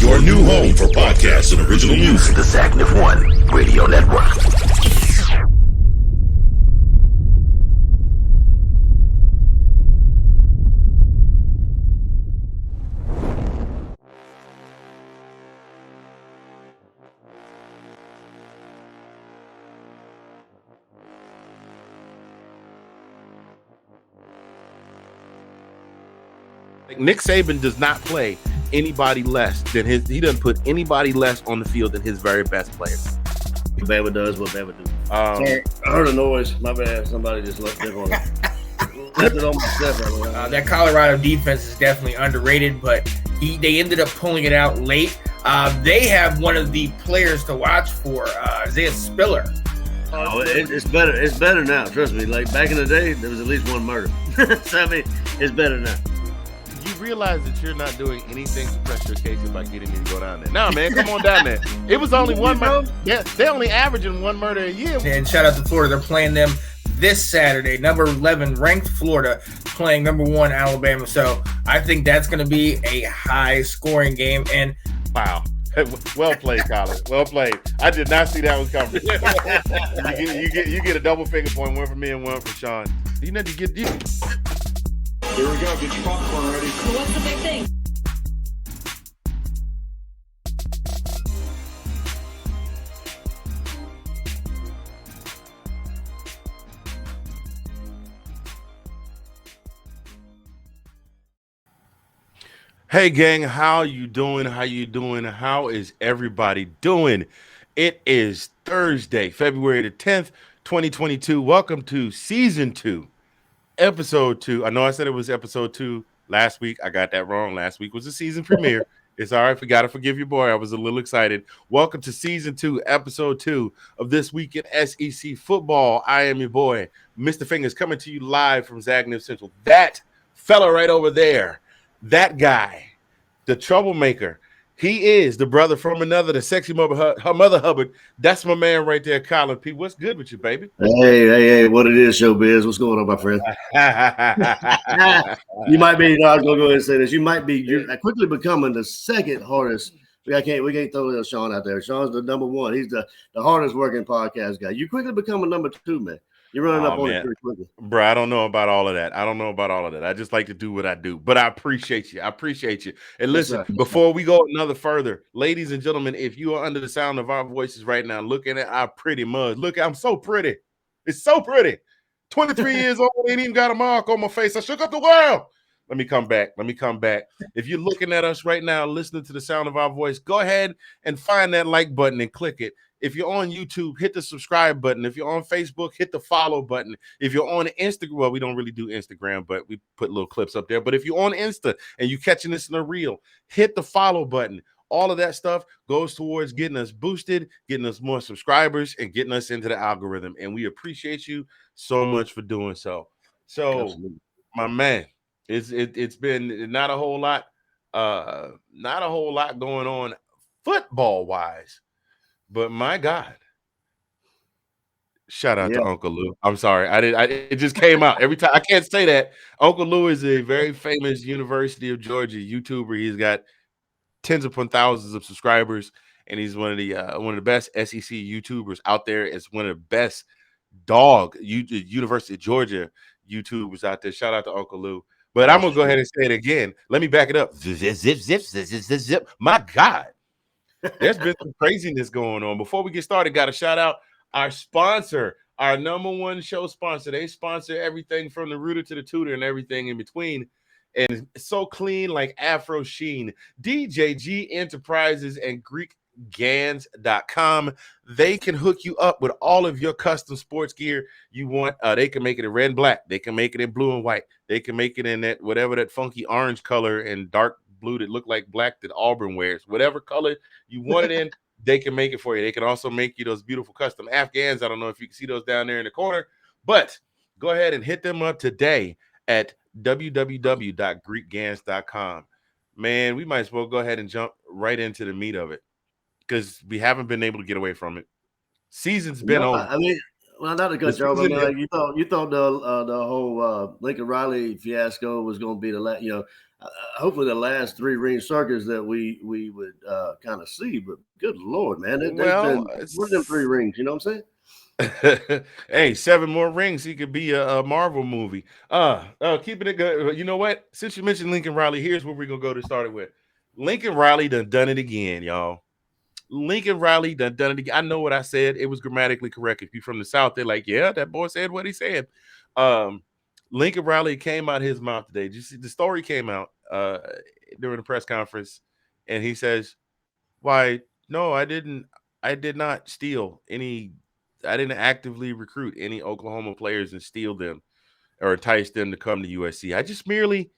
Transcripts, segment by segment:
your new home for podcasts and original music. The Zagnif One Radio Network. Nick Saban does not play anybody less than he doesn't put anybody less on the field than his very best players. Bama does what Bama do. Sorry, I heard a noise. My bad. Somebody just left it on left it on my step. that Colorado defense is definitely underrated, but they ended up pulling it out late. They have one of the players to watch for, Isaiah Spiller. Oh, it's better. It's better now. Trust me. Like back in the day, there was at least one murder. So I mean, it's better now. You realize that you're not doing anything to press your case by getting me to go down there. No, man, come on down there. It was only one murder. Yeah, they're only averaging one murder a year. And shout out to Florida. They're playing them this Saturday. Number 11 ranked Florida playing number 1 Alabama. So I think that's going to be a high scoring game. And wow. Well played, Collin. Well played. I did not see that was coming. you get a double finger point, one for me and one for Sean. You know you get. Here we go. Get your popcorn ready. So what's the big thing? Hey, gang, how you doing? How you doing? How is everybody doing? It is Thursday, February the 10th, 2022. Welcome to Season 2. Episode 2. I know I said it was episode 2 last week. I got that wrong. Last week was the season premiere. It's all right. We got to forgive your boy. I was a little excited. Welcome to Season 2, Episode 2 of This Week in SEC Football. I am your boy, Mr. Fingaz, coming to you live from Zagnif Socials. That fella right over there, that guy, the troublemaker, he is the brother from another, the sexy mother, her mother Hubbard. That's my man right there, Collin P. What's good with you, baby? Hey, what it is, showbiz? What's going on, my friend? You might be. I was gonna go ahead and say this. You might be. You're quickly becoming the second hardest. We can't throw Sean out there. Sean's the number 1. He's the hardest working podcast guy. You quickly becoming number 2, man. You're running up on it pretty quickly. Bro, I don't know about all of that. I just like to do what I do. But I appreciate you. And listen, before we go another further, ladies and gentlemen, if you are under the sound of our voices right now, looking at our pretty mugs. Look, I'm so pretty. It's so pretty. 23 years old, ain't even got a mark on my face. I shook up the world. Let me come back. If you're looking at us right now, listening to the sound of our voice, go ahead and find that like button and click it. If you're on YouTube, hit the subscribe button. If you're on Facebook, hit the follow button. If you're on Instagram, well, we don't really do Instagram, but we put little clips up there. But if you're on Insta and you're catching this in a reel, hit the follow button. All of that stuff goes towards getting us boosted, getting us more subscribers, and getting us into the algorithm. And we appreciate you so much for doing so. So, absolutely. My man, it's been not a whole lot going on football wise. But my God, shout out to Uncle Lou. I'm sorry. It just came out every time. I can't say that. Uncle Lou is a very famous University of Georgia YouTuber. He's got tens upon thousands of subscribers, and he's one of the best SEC YouTubers out there. It's one of the best University of Georgia YouTubers out there. Shout out to Uncle Lou. But I'm gonna go ahead and say it again. Let me back it up. Zip. My God. There's been some craziness going on. Before we get started, got to shout out our sponsor, our number 1 show sponsor. They sponsor everything from the rooter to the tutor and everything in between. And it's so clean like Afro Sheen. DJG Enterprises and GreekGans.com. They can hook you up with all of your custom sports gear you want. They can make it in red and black. They can make it in blue and white. They can make it in that whatever that funky orange color and dark blue that look like black that Auburn wears. Whatever color you want it in, they can make it for you. They can also make you those beautiful custom Afghans. I don't know if you can see those down there in the corner, but go ahead and hit them up today at www.greekgans.com. Man, we might as well go ahead and jump right into the meat of it because we haven't been able to get away from it. Season's been over. I mean, well, not to cut you off, you thought the whole Lincoln Riley fiasco was going to be the last. hopefully the last 3 ring circus that we would kind of see. But good Lord, man, there's been one of them 3 rings. You know what I'm saying? Hey, 7 more rings. He could be a Marvel movie. Keeping it good. You know what? Since you mentioned Lincoln Riley, here's where we're gonna go to start it with. Lincoln Riley done it again, y'all. Lincoln Riley done it again. I know what I said. It was grammatically correct. If you're from the South, they're like, yeah, that boy said what he said. Lincoln Riley came out his mouth today. Did you see the story came out during the press conference, and he says, why, no, I did not steal any. I didn't actively recruit any Oklahoma players and steal them or entice them to come to USC. I just merely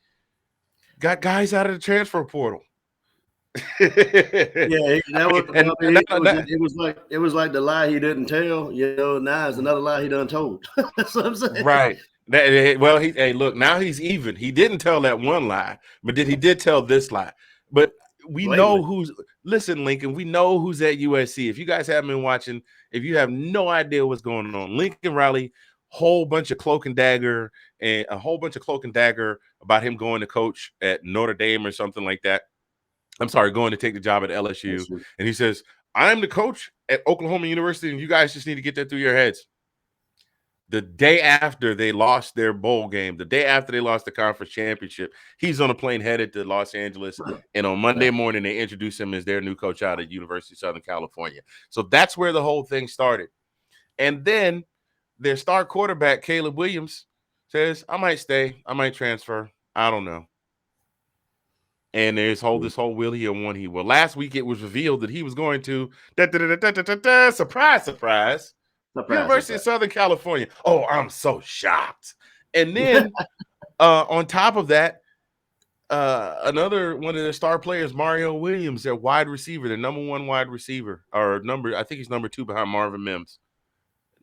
got guys out of the transfer portal. Yeah, it was like the lie he didn't tell. You know, now it's another lie he done told. That's what I'm saying. Right. Well, look, now he's even. He didn't tell that one lie, but he did tell this lie. But we know who's listen, Lincoln. We know who's at USC. If you guys haven't been watching, if you have no idea what's going on, Lincoln Riley, whole bunch of cloak and dagger about him going to coach at Notre Dame or something like that. I'm sorry, going to take the job at LSU. And he says, I'm the coach at Oklahoma University, and you guys just need to get that through your heads. The day after they lost their bowl game, the day after they lost the conference championship, he's on a plane headed to Los Angeles. And on Monday morning, they introduced him as their new coach out at University of Southern California. So that's where the whole thing started. And then their star quarterback, Caleb Williams, says, I might stay. I might transfer. I don't know. And there's this whole will he or won't he. Well, last week it was revealed that he was going to surprise. University of Southern California. Oh, I'm so shocked. And then on top of that, another one of their star players, Mario Williams, their wide receiver, their number 1 wide receiver, I think he's number 2 behind Marvin Mims,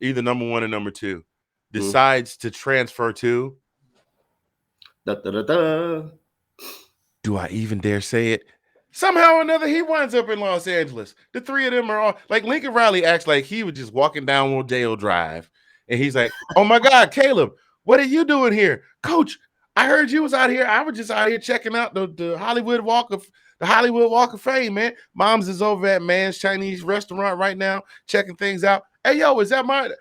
either number 1 or number 2, decides to transfer to. Do I even dare say it? Somehow or another, he winds up in Los Angeles. The 3 of them are all like Lincoln Riley acts like he was just walking down Rodeo Drive. And he's like, oh my God, Caleb, what are you doing here? Coach, I heard you was out here. I was just out here checking out the Hollywood Walk of Fame, man. Mom's is over at Man's Chinese restaurant right now, checking things out. Hey, yo, is that Mario?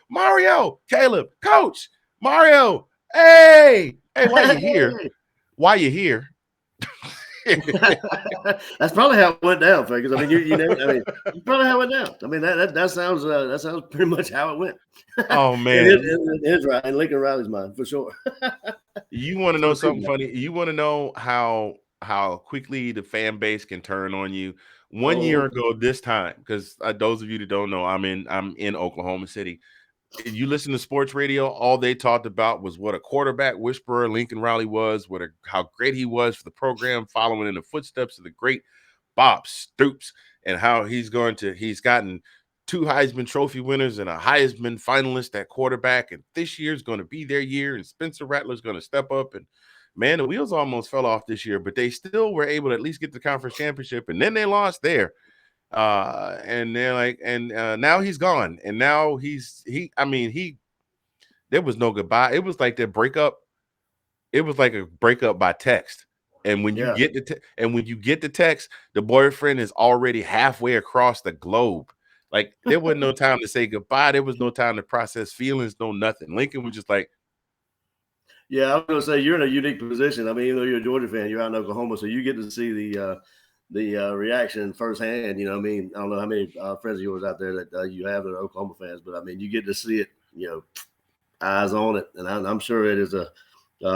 Mario, Caleb, Coach, Mario. Hey, why you here? Why you here? That's probably how it went down, Fingaz. I mean, that's probably how it went down. I mean, that sounds pretty much how it went. Oh man, his right in Lincoln Riley's mind for sure. You want to know something funny? You want to know how quickly the fan base can turn on you? 1 year ago, this time, because those of you that don't know, I'm in Oklahoma City. You listen to sports radio, all they talked about was what a quarterback whisperer Lincoln Riley was, how great he was for the program, following in the footsteps of the great Bob Stoops, and how he's gotten 2 Heisman Trophy winners and a Heisman finalist at quarterback, and this year's going to be their year, and Spencer Rattler's going to step up. And man, the wheels almost fell off this year, but they still were able to at least get the conference championship, and then they lost there. And they're like, now he's gone, and now there was no goodbye. It was like their breakup. It was like a breakup by text. And when you get the text, the boyfriend is already halfway across the globe. Like there wasn't no time to say goodbye. There was no time to process feelings, no nothing. Lincoln was just like, yeah, I was gonna say you're in a unique position. I mean, even though you're a Georgia fan, you're out in Oklahoma, so you get to see the reaction firsthand. You know, I mean, I don't know how many friends of yours out there that you have that are Oklahoma fans, but I mean, you get to see it, you know, eyes on it, and I'm sure it is a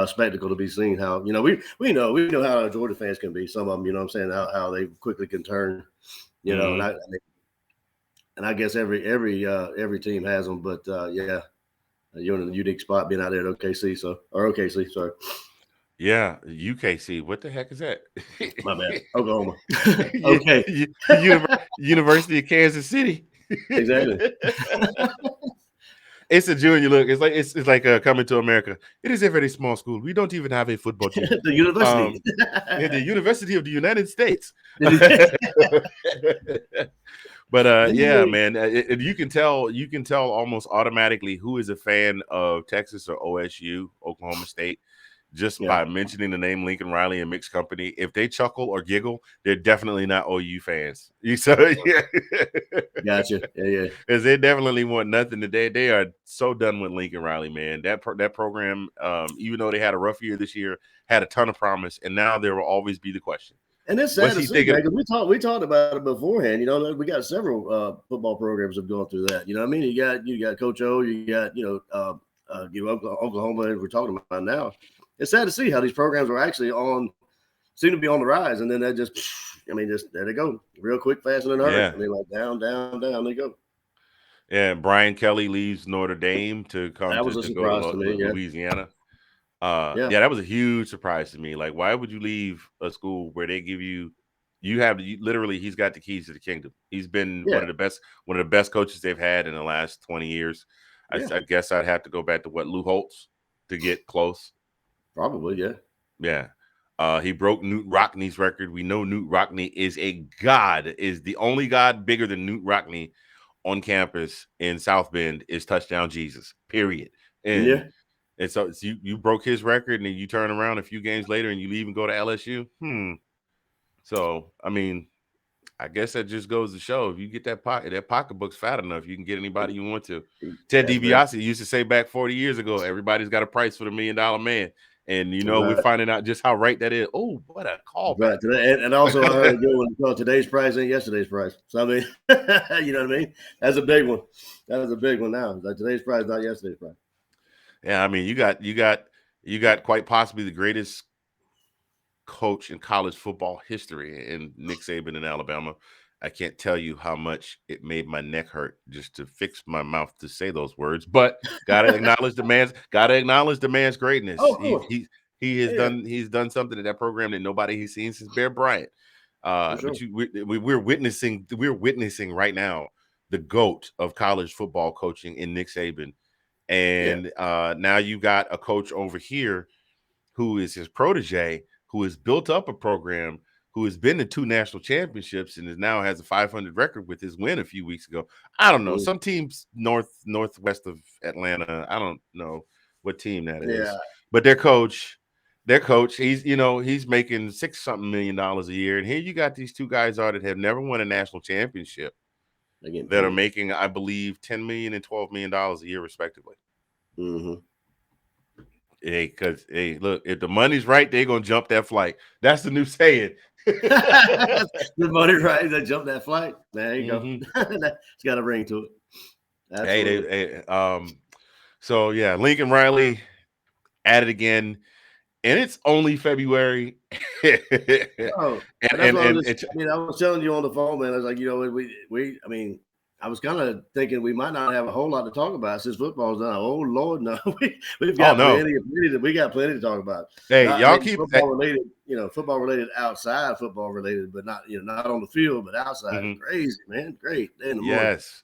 spectacle to be seen. How, you know, we know how our Georgia fans can be. Some of them, you know what I'm saying, how they quickly can turn, you know, and I guess every team has them, but yeah, you're in a unique spot being out there at OKC, sorry. Yeah, UKC. What the heck is that? My bad. Oklahoma. Okay. University of Kansas City. Exactly. It's a junior look. It's like Coming to America. It is a very small school. We don't even have a football team. The university. The University of the United States. But yeah, man, you can tell almost automatically who is a fan of Texas or OSU, Oklahoma State. just by mentioning the name Lincoln Riley and mixed company. If they chuckle or giggle, they're definitely not OU fans. Yeah. Gotcha. Yeah. Because they definitely want nothing today. They are so done with Lincoln Riley, man. That program, even though they had a rough year this year, had a ton of promise, and now there will always be the question. And it's sad to see, man, because we talked about it beforehand. You know, we got several football programs have gone through that. You know what I mean? You got Coach O, you got Oklahoma, as we're talking about now. It's sad to see how these programs are actually seem to be on the rise, and then that just there they go, real quick, fast and in a hurry. Yeah. I mean, like down they go. Yeah, Brian Kelly leaves Notre Dame to come That was a to go surprise to to me, Louisiana. Yeah, that was a huge surprise to me. Like, why would you leave a school where they give you literally, he's got the keys to the kingdom. He's been one of the best coaches they've had in the last 20 years. I guess I'd have to go back to Lou Holtz to get close. Probably, yeah. Yeah. He broke Newt Rockney's record. We know Newt Rockney is is the only God bigger than Newt Rockney on campus in South Bend is Touchdown Jesus, period. And so you broke his record, and then you turn around a few games later and you leave and go to LSU. So, I mean, I guess that just goes to show, if you get that pocketbook's fat enough, you can get anybody you want to. Ted DiBiase used to say back 40 years ago, everybody's got a price for the $1 million man. And, we're finding out just how right that is. Oh, what a call. Right. And also, I heard a good one called today's price ain't yesterday's price. So, I mean, you know what I mean? That's a big one. That is a big one now. Like, today's price, not yesterday's price. Yeah, I mean, you got quite possibly the greatest coach in college football history in Nick Saban in Alabama. I can't tell you how much it made my neck hurt just to fix my mouth to say those words, but gotta acknowledge the man's greatness. Oh, he's done something in that program that nobody has seen since Bear Bryant. But we're witnessing right now the GOAT of college football coaching in Nick Saban. And now you got a coach over here who is his protege, who has built up a program, who has been to 2 national championships and now has a 500 record with his win a few weeks ago. I don't know. Some teams northwest of Atlanta, I don't know what team that is. But their coach, he's making $6-something million a year. And here you got these 2 guys that have never won a national championship that are making, I believe, $10 million and $12 million a year, respectively. Mm-hmm. Hey, look, if the money's right, they're gonna jump that flight. That's the new saying. The money's right, they jump that flight. There you go. It's got a ring to it. Absolutely. So yeah, Lincoln Riley at it again, and it's only February. I was telling you on the phone, man. I was like, I was kind of thinking we might not have a whole lot to talk about since football's done. Oh Lord, no, we've got plenty to talk about. Hey, y'all keep football related, football related outside, football related, but not not on the field, but outside. Crazy, man, great. Yes.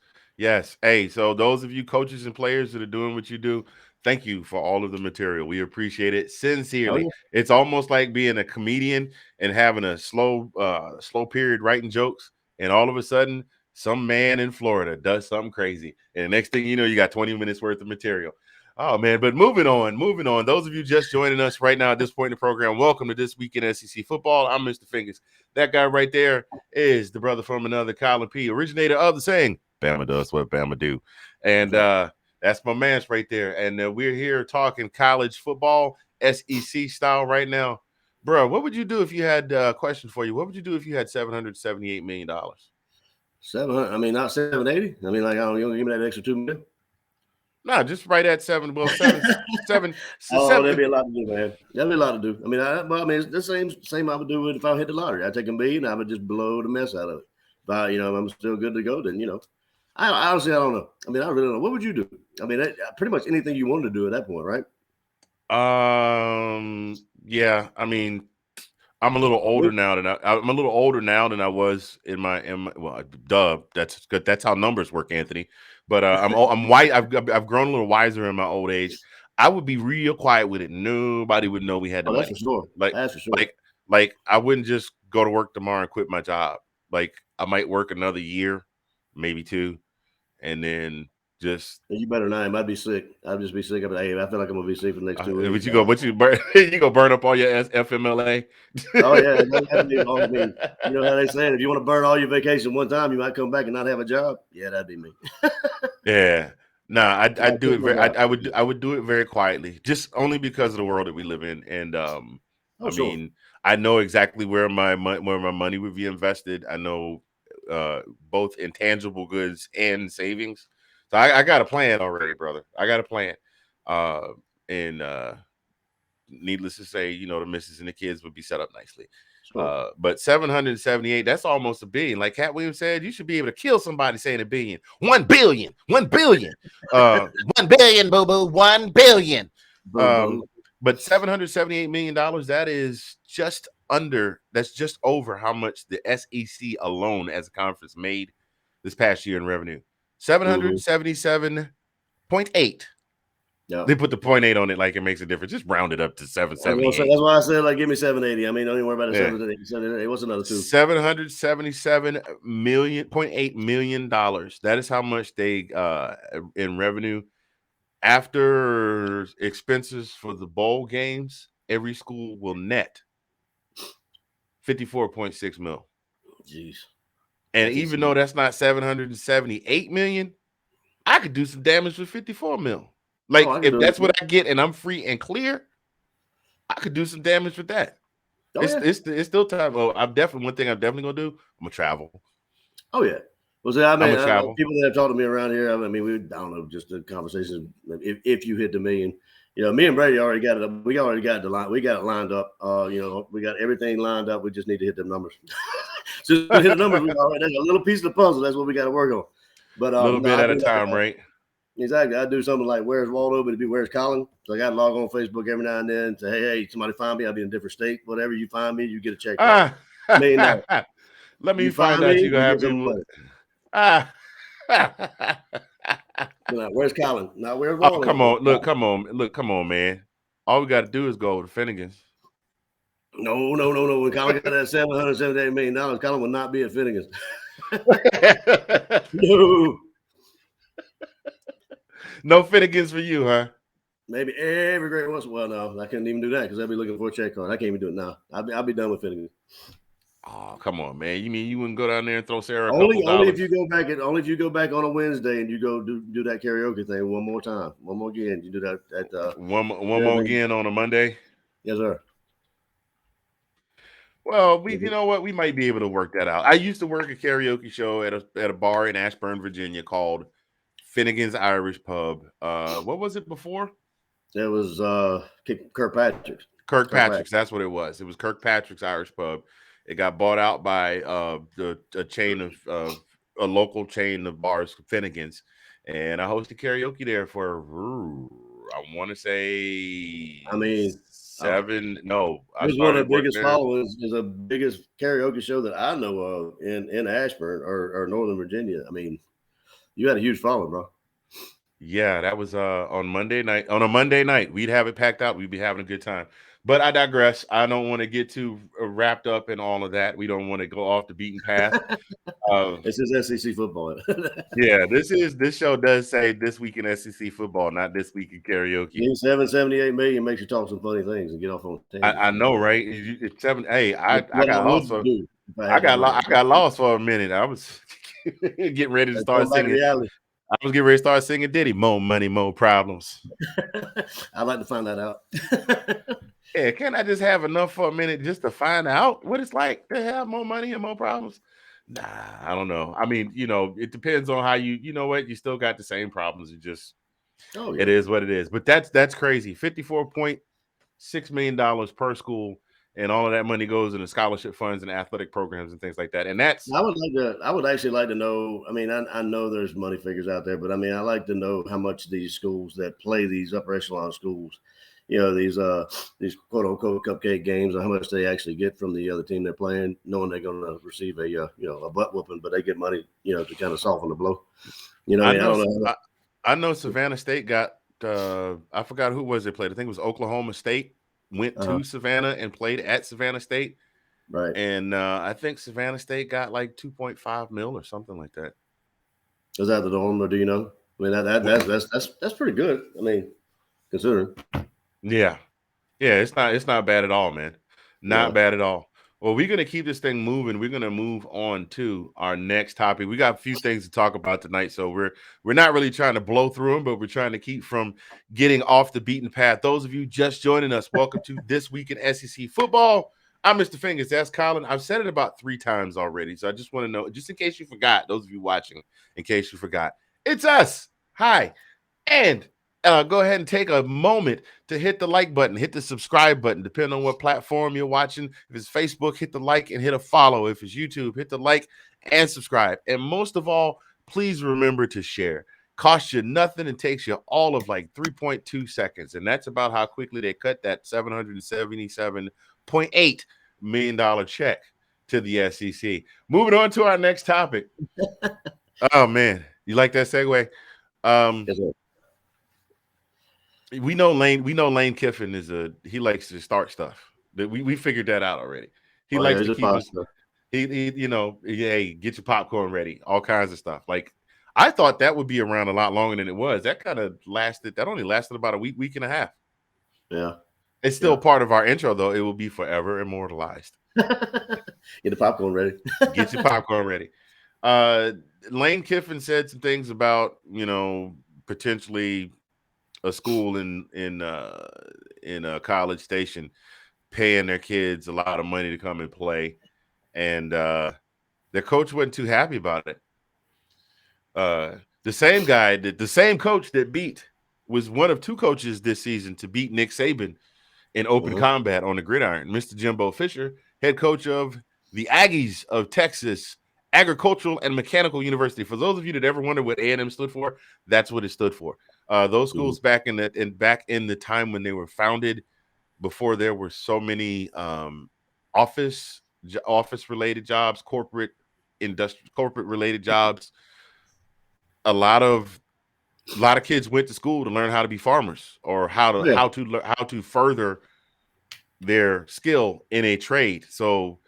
Hey, so those of you coaches and players that are doing what you do, thank you for all of the material. We appreciate it sincerely. Oh, yeah. It's almost like being a comedian and having a slow period writing jokes, and all of a sudden, some man in Florida does something crazy, and the next thing you know, you got 20 minutes worth of material. Oh, man, but moving on. Those of you just joining us right now at this point in the program, welcome to This Week in SEC Football. I'm Mr. Fingaz. That guy right there is the brother from another, Collin P., originator of the saying, Bama does what Bama do. And that's my man's right there. And we're here talking college football, SEC style right now. Bro, what would you do if you had a question for you? What would you do if you had $778 million? 700. I mean, not 780. I mean, like, I don't give me that extra $2 million. No, just right at 7. Well, 7. Oh, that'd be a lot to do, man. That'd be a lot to do. I mean, it's the same I would do if I hit the lottery. I'd take $1 million. I would just blow the mess out of it. But I'm still good to go. Then I honestly, I don't know. I mean, I really don't know. What would you do? I mean, pretty much anything you wanted to do at that point, right? Yeah. I mean, I'm a little older now than I was in my that's good. That's how numbers work, Anthony. But I'm white. I've grown a little wiser in my old age. I would be real quiet with it. Nobody would know we had the money. That's for sure. That's for sure. Like I wouldn't just go to work tomorrow and quit my job. Like I might work another year, maybe 2, and then Just You better not. I might be sick. I'll just be sick. Hey, I feel like I'm gonna be sick for the next 2 weeks. but you burn you go burn up all your FMLA. Oh yeah, that'd be all. I mean, you know how they say it. If you want to burn all your vacation one time, you might come back and not have a job. Yeah, that'd be me. Yeah. Nah, I do it very I would do it very quietly, just only because of the world that we live in. And I mean, I know exactly where my money would be invested. I know both intangible goods and savings. So I got a plan already, brother. I got a plan. And needless to say, you know, the missus and the kids would be set up nicely. Sure. But 778, that's almost a billion. Like Cat Williams said, you should be able to kill somebody saying a billion. 1 billion. 1 billion. 1 billion, boo-boo. 1 billion. But $778 million, that's just over how much the SEC alone as a conference made this past year in revenue. 777.8. Yeah. They put the 0.8 on it like it makes a difference. Just round it up to 778. That's why I said, like, give me 780. I mean, don't even worry about the 780. What's another two? $777.8 million. That is how much they in revenue. After expenses for the bowl games, every school will net 54.6 mil. Jeez. And even though that's not 778 million, I could do some damage with 54 mil. Like, if that's what I get and I'm free and clear, I could do some damage with that. It's still time. Oh, one thing I'm definitely gonna do. I'm gonna travel. Oh yeah. Well, see, I mean, travel. People that have talked to me around here. I mean, I don't know, just the conversations. If you hit the million, you know, me and Brady already got it. We already got the line. We got it lined up. You know, we got everything lined up. We just need to hit them numbers. Just hit the numbers. That's a little piece of the puzzle. That's what we got to work on. But a little bit at a time, right? Exactly. I do something like "Where's Waldo?" but it'd be "Where's Collin?" So I got to log on Facebook every now and then and say, "Hey, somebody find me. I'll be in a different state. Whatever you find me, you get a check." Let me find out you gonna have me. Where's Collin? Now where's Waldo? Oh, come on, man. All we got to do is go to Fingaz. No. When Collin got that $778 million, Collin will not be at Fingaz. No. No Fingaz for you, huh? Maybe every great once in a while. No, I couldn't even do that because I'll be looking for a check card. I can't even do it now. I'll be done with Fingaz. Oh, come on, man. You mean you wouldn't go down there and throw Sarah only if you go back on a Wednesday and you go do that karaoke thing one more time. One more again. You do that at one more again on a Monday? Yes, sir. Well, you know what? We might be able to work that out. I used to work a karaoke show at a bar in Ashburn, Virginia called Finnegan's Irish Pub. What was it before? It was Kirkpatrick's. Kirkpatrick's, that's what it was. It was Kirkpatrick's Irish Pub. It got bought out by a chain of a local chain of bars, Finnegan's, and I hosted karaoke there for I want to say 7. No, it was one of the biggest followings. Is the biggest karaoke show that I know of in Ashburn or Northern Virginia. I mean, you had a huge following, bro. Yeah, that was on Monday night. On a Monday night, we'd have it packed out. We'd be having a good time. But I digress. I don't want to get too wrapped up in all of that. We don't want to go off the beaten path. This is SEC football. Yeah, this show does say This Week in SEC Football, not This Week in Karaoke. 778 million makes you talk some funny things and get off on. I know, right? It's 7. Hey, I got lost. I got lost for a minute. I was getting ready to start singing. I was getting ready to start singing Diddy. More money, more problems. I'd like to find that out. Yeah, can't I just have enough for a minute just to find out what it's like to have more money and more problems? Nah, I don't know. I mean, you know, it depends on how you know what, you still got the same problems. It just, It is what it is. But that's crazy. $54.6 million per school, and all of that money goes into scholarship funds and athletic programs and things like that. And that's I would actually like to know. I mean, I know there's money figures out there, but I mean, I like to know how much these schools that play these upper echelon schools, you know, these quote unquote cupcake games, or how much they actually get from the other team they're playing, knowing they're going to receive a butt whooping, but they get money, to kind of soften the blow. You know, I don't know. I know Savannah State got I forgot who was it played. I think it was Oklahoma State went to Savannah and played at Savannah State. Right. And I think Savannah State got like 2.5 mil or something like that. Is that the norm, or do you know? I mean, that's pretty good. I mean, considering. Yeah. It's not bad at all, man. Not bad at all. Well, we're gonna keep this thing moving. We're gonna move on to our next topic. We got a few things to talk about tonight, so we're not really trying to blow through them, but we're trying to keep from getting off the beaten path. Those of you just joining us, welcome to This Week in SEC Football. I'm Mr. Fingaz. That's Collin. I've said it about 3 times already, so I just want to know, just in case you forgot, those of you watching, in case you forgot, it's us. Hi, and go ahead and take a moment to hit the like button, hit the subscribe button, depending on what platform you're watching. If it's Facebook, hit the like and hit a follow. If it's YouTube, hit the like and subscribe. And most of all, please remember to share. Costs you nothing and takes you all of like 3.2 seconds. And that's about how quickly they cut that $777.8 million check to the SEC. Moving on to our next topic. Oh, man. You like that segue? Yes, sir. We know Lane Kiffin he likes to start stuff. We figured that out already. He likes to keep us. He hey, get your popcorn ready, all kinds of stuff. Like, I thought that would be around a lot longer than it was. That kind of lasted. That only lasted about a week and a half. Yeah, it's still part of our intro, though. It will be forever immortalized. Get the popcorn ready. Get your popcorn ready. Lane Kiffin said some things about potentially a school in a College Station paying their kids a lot of money to come and play, and their coach wasn't too happy about it. The same coach that was one of 2 coaches this season to beat Nick Saban in open combat on the gridiron. Mr. Jimbo Fisher, head coach of the Aggies of Texas Agricultural and Mechanical University. For those of you that ever wondered what A&M stood for, that's what it stood for. Those schools back in the time when they were founded, before there were so many office related jobs, corporate related jobs, a lot of kids went to school to learn how to be farmers or how to further their skill in a trade. So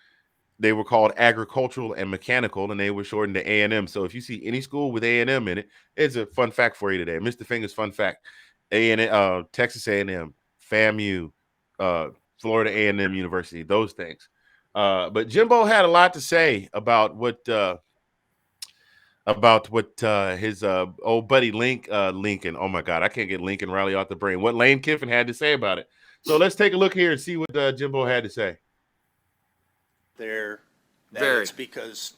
they were called agricultural and mechanical, and they were shortened to A&M. So if you see any school with A&M in it, it's a fun fact for you today. Mr. Fingaz fun fact: Texas A&M, FAMU, Florida A&M University, those things. But Jimbo had a lot to say about what his old buddy Lincoln. Oh my God, I can't get Lincoln Riley off the brain. What Lane Kiffin had to say about it. So let's take a look here and see what Jimbo had to say. It's because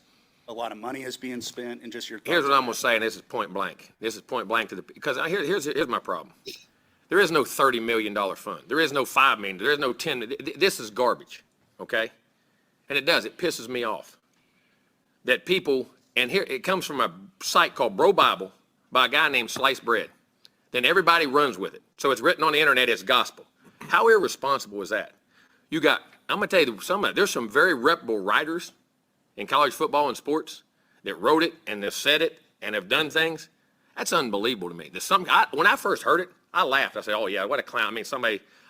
a lot of money is being spent, and just your thoughts. Here's what I'm going to say, and this is point blank. Because here's my problem. There is no $30 million fund. There is no $5 million. There is no 10. This is garbage, okay? And it pisses me off that people, and here it comes from a site called Bro Bible by a guy named Sliced Bread. Then everybody runs with it. So it's written on the internet as gospel. How irresponsible is that? I'm going to tell you, there's some very reputable writers in college football and sports that wrote it and have said it and have done things. That's unbelievable to me. When I first heard it, I laughed. I said, oh, yeah, what a clown. I mean,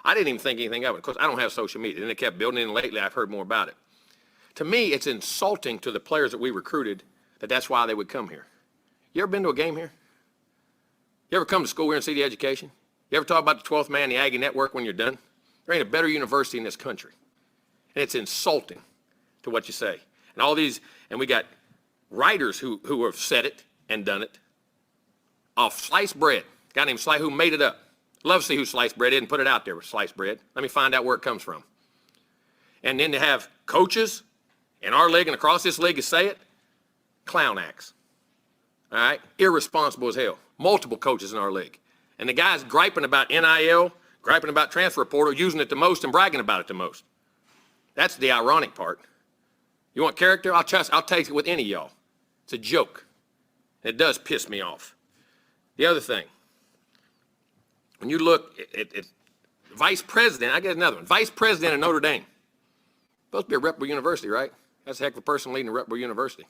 I didn't even think anything of it because I don't have social media. And it kept building, and lately I've heard more about it. To me, it's insulting to the players that we recruited that's why they would come here. You ever been to a game here? You ever come to school here and see the education? You ever talk about the 12th man, the Aggie Network when you're done? There ain't a better university in this country. And it's insulting to what you say. And all these, and we got writers who have said it and done it off Sliced Bread. A guy named Slice who made it up. Love to see who Sliced Bread is and put it out there with Sliced Bread. Let me find out where it comes from. And then to have coaches in our league and across this league to say it, clown acts. All right? Irresponsible as hell. Multiple coaches in our league. And the guy's griping about NIL, griping about transfer portal, using it the most and bragging about it the most. That's the ironic part. You want character? I'll take it with any of y'all. It's a joke. It does piss me off. The other thing, when you look at vice president, I get another one. Vice president of Notre Dame. Supposed to be a reputable university, right? That's a heck of a person leading a reputable university.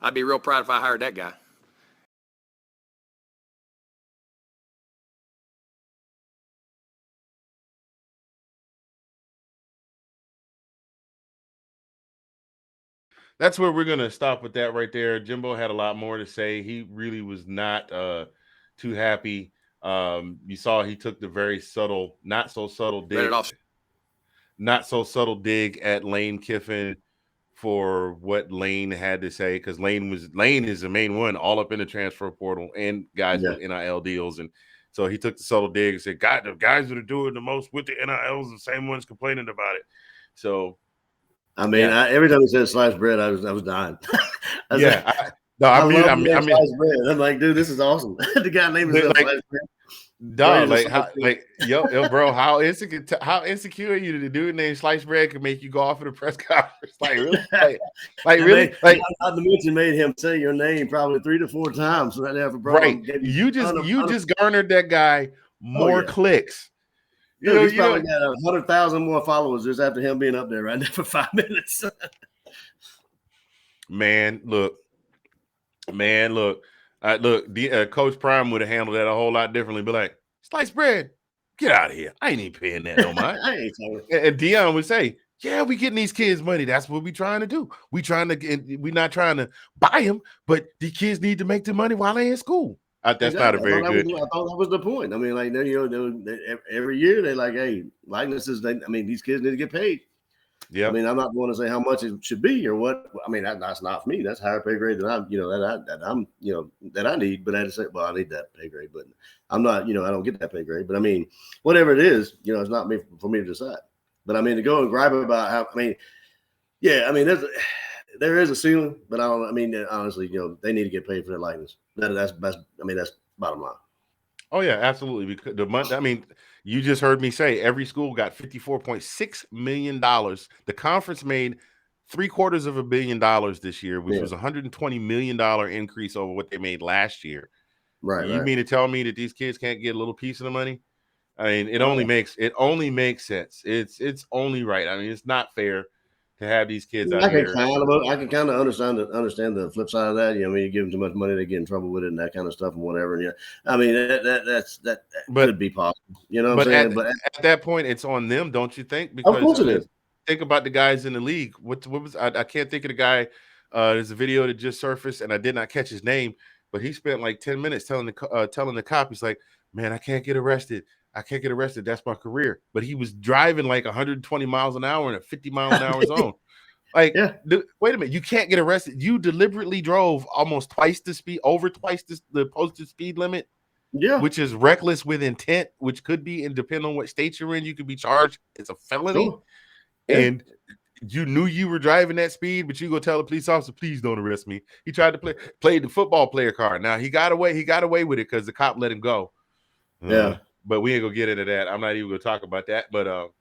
I'd be real proud if I hired that guy. That's where we're going to stop with that right there. Jimbo had a lot more to say. He really was not too happy. You saw he took the very subtle, not so subtle Read it dig, off. not so subtle dig at Lane Kiffin for what Lane had to say, because Lane is the main one, all up in the transfer portal and guys with NIL deals, and so he took the subtle dig and said, "God, the guys that are doing the most with the NILs, the same ones complaining about it." So, I mean, every time he said sliced bread, I was dying. I love sliced bread. I'm like, dude, this is awesome. The guy named himself sliced bread. Dog, yo, bro, how insecure are you? The dude named Sliced Bread could make you go off in a press conference. Like, really? Really? Not to mention, made him say your name probably 3 to 4 times right there for bro. Right. You just garnered that guy more clicks. Dude, he's probably got 100,000 more followers just after him being up there right there for 5 minutes. Man, look. Coach Prime would have handled that a whole lot differently. Be like, sliced bread, get out of here. I ain't even paying that no mind. And Dion would say, yeah, we getting these kids money. That's what we trying to do. We're not trying to buy them, but the kids need to make the money while they in school. That's not a very good. I thought that was the point. I mean, like, every year they're like, hey, likenesses. These kids need to get paid. Yeah. I mean, I'm not going to say how much it should be or what. I mean, that's not for me. That's higher pay grade than that I need. But I just say, well, I need that pay grade, but I'm not. I don't get that pay grade. But I mean, whatever it is, it's not for me to decide. But I mean, to go and gripe about how. I mean, there is a ceiling, but I don't. I mean, honestly, they need to get paid for their likeness. That's bottom line. Oh yeah, absolutely. Because the month. I mean. You just heard me say every school got $54.6 million. The conference made $750 million this year, which was $120 million increase over what they made last year. Right. You mean to tell me that these kids can't get a little piece of the money? I mean, it only makes sense. It's only right. I mean, it's not fair to have these kids out here. I can kind of understand the flip side of that. You give them too much money, they get in trouble with it and that kind of stuff and whatever. And I mean, that could be possible. What I'm saying? But at that point, it's on them, don't you think? Because of course it is. Think about the guys in the league. What was I can't think of the guy. There's a video that just surfaced, and I did not catch his name, but he spent like 10 minutes telling the cop, he's like, "Man, I can't get arrested. I can't get arrested. That's my career." But he was driving like 120 miles an hour in a 50 mile an hour zone. Like, wait a minute, you can't get arrested. You deliberately drove almost twice the speed, over twice the posted speed limit. Yeah, which is reckless with intent, which could be, and depending on what state you're in, you could be charged. It's a felony. Sure. Yeah. And you knew you were driving that speed, but you go tell the police officer, "Please don't arrest me." He tried to play the football player card. Now he got away with it because the cop let him go. Yeah. But we ain't gonna get into that. I'm not even gonna talk about that. But well,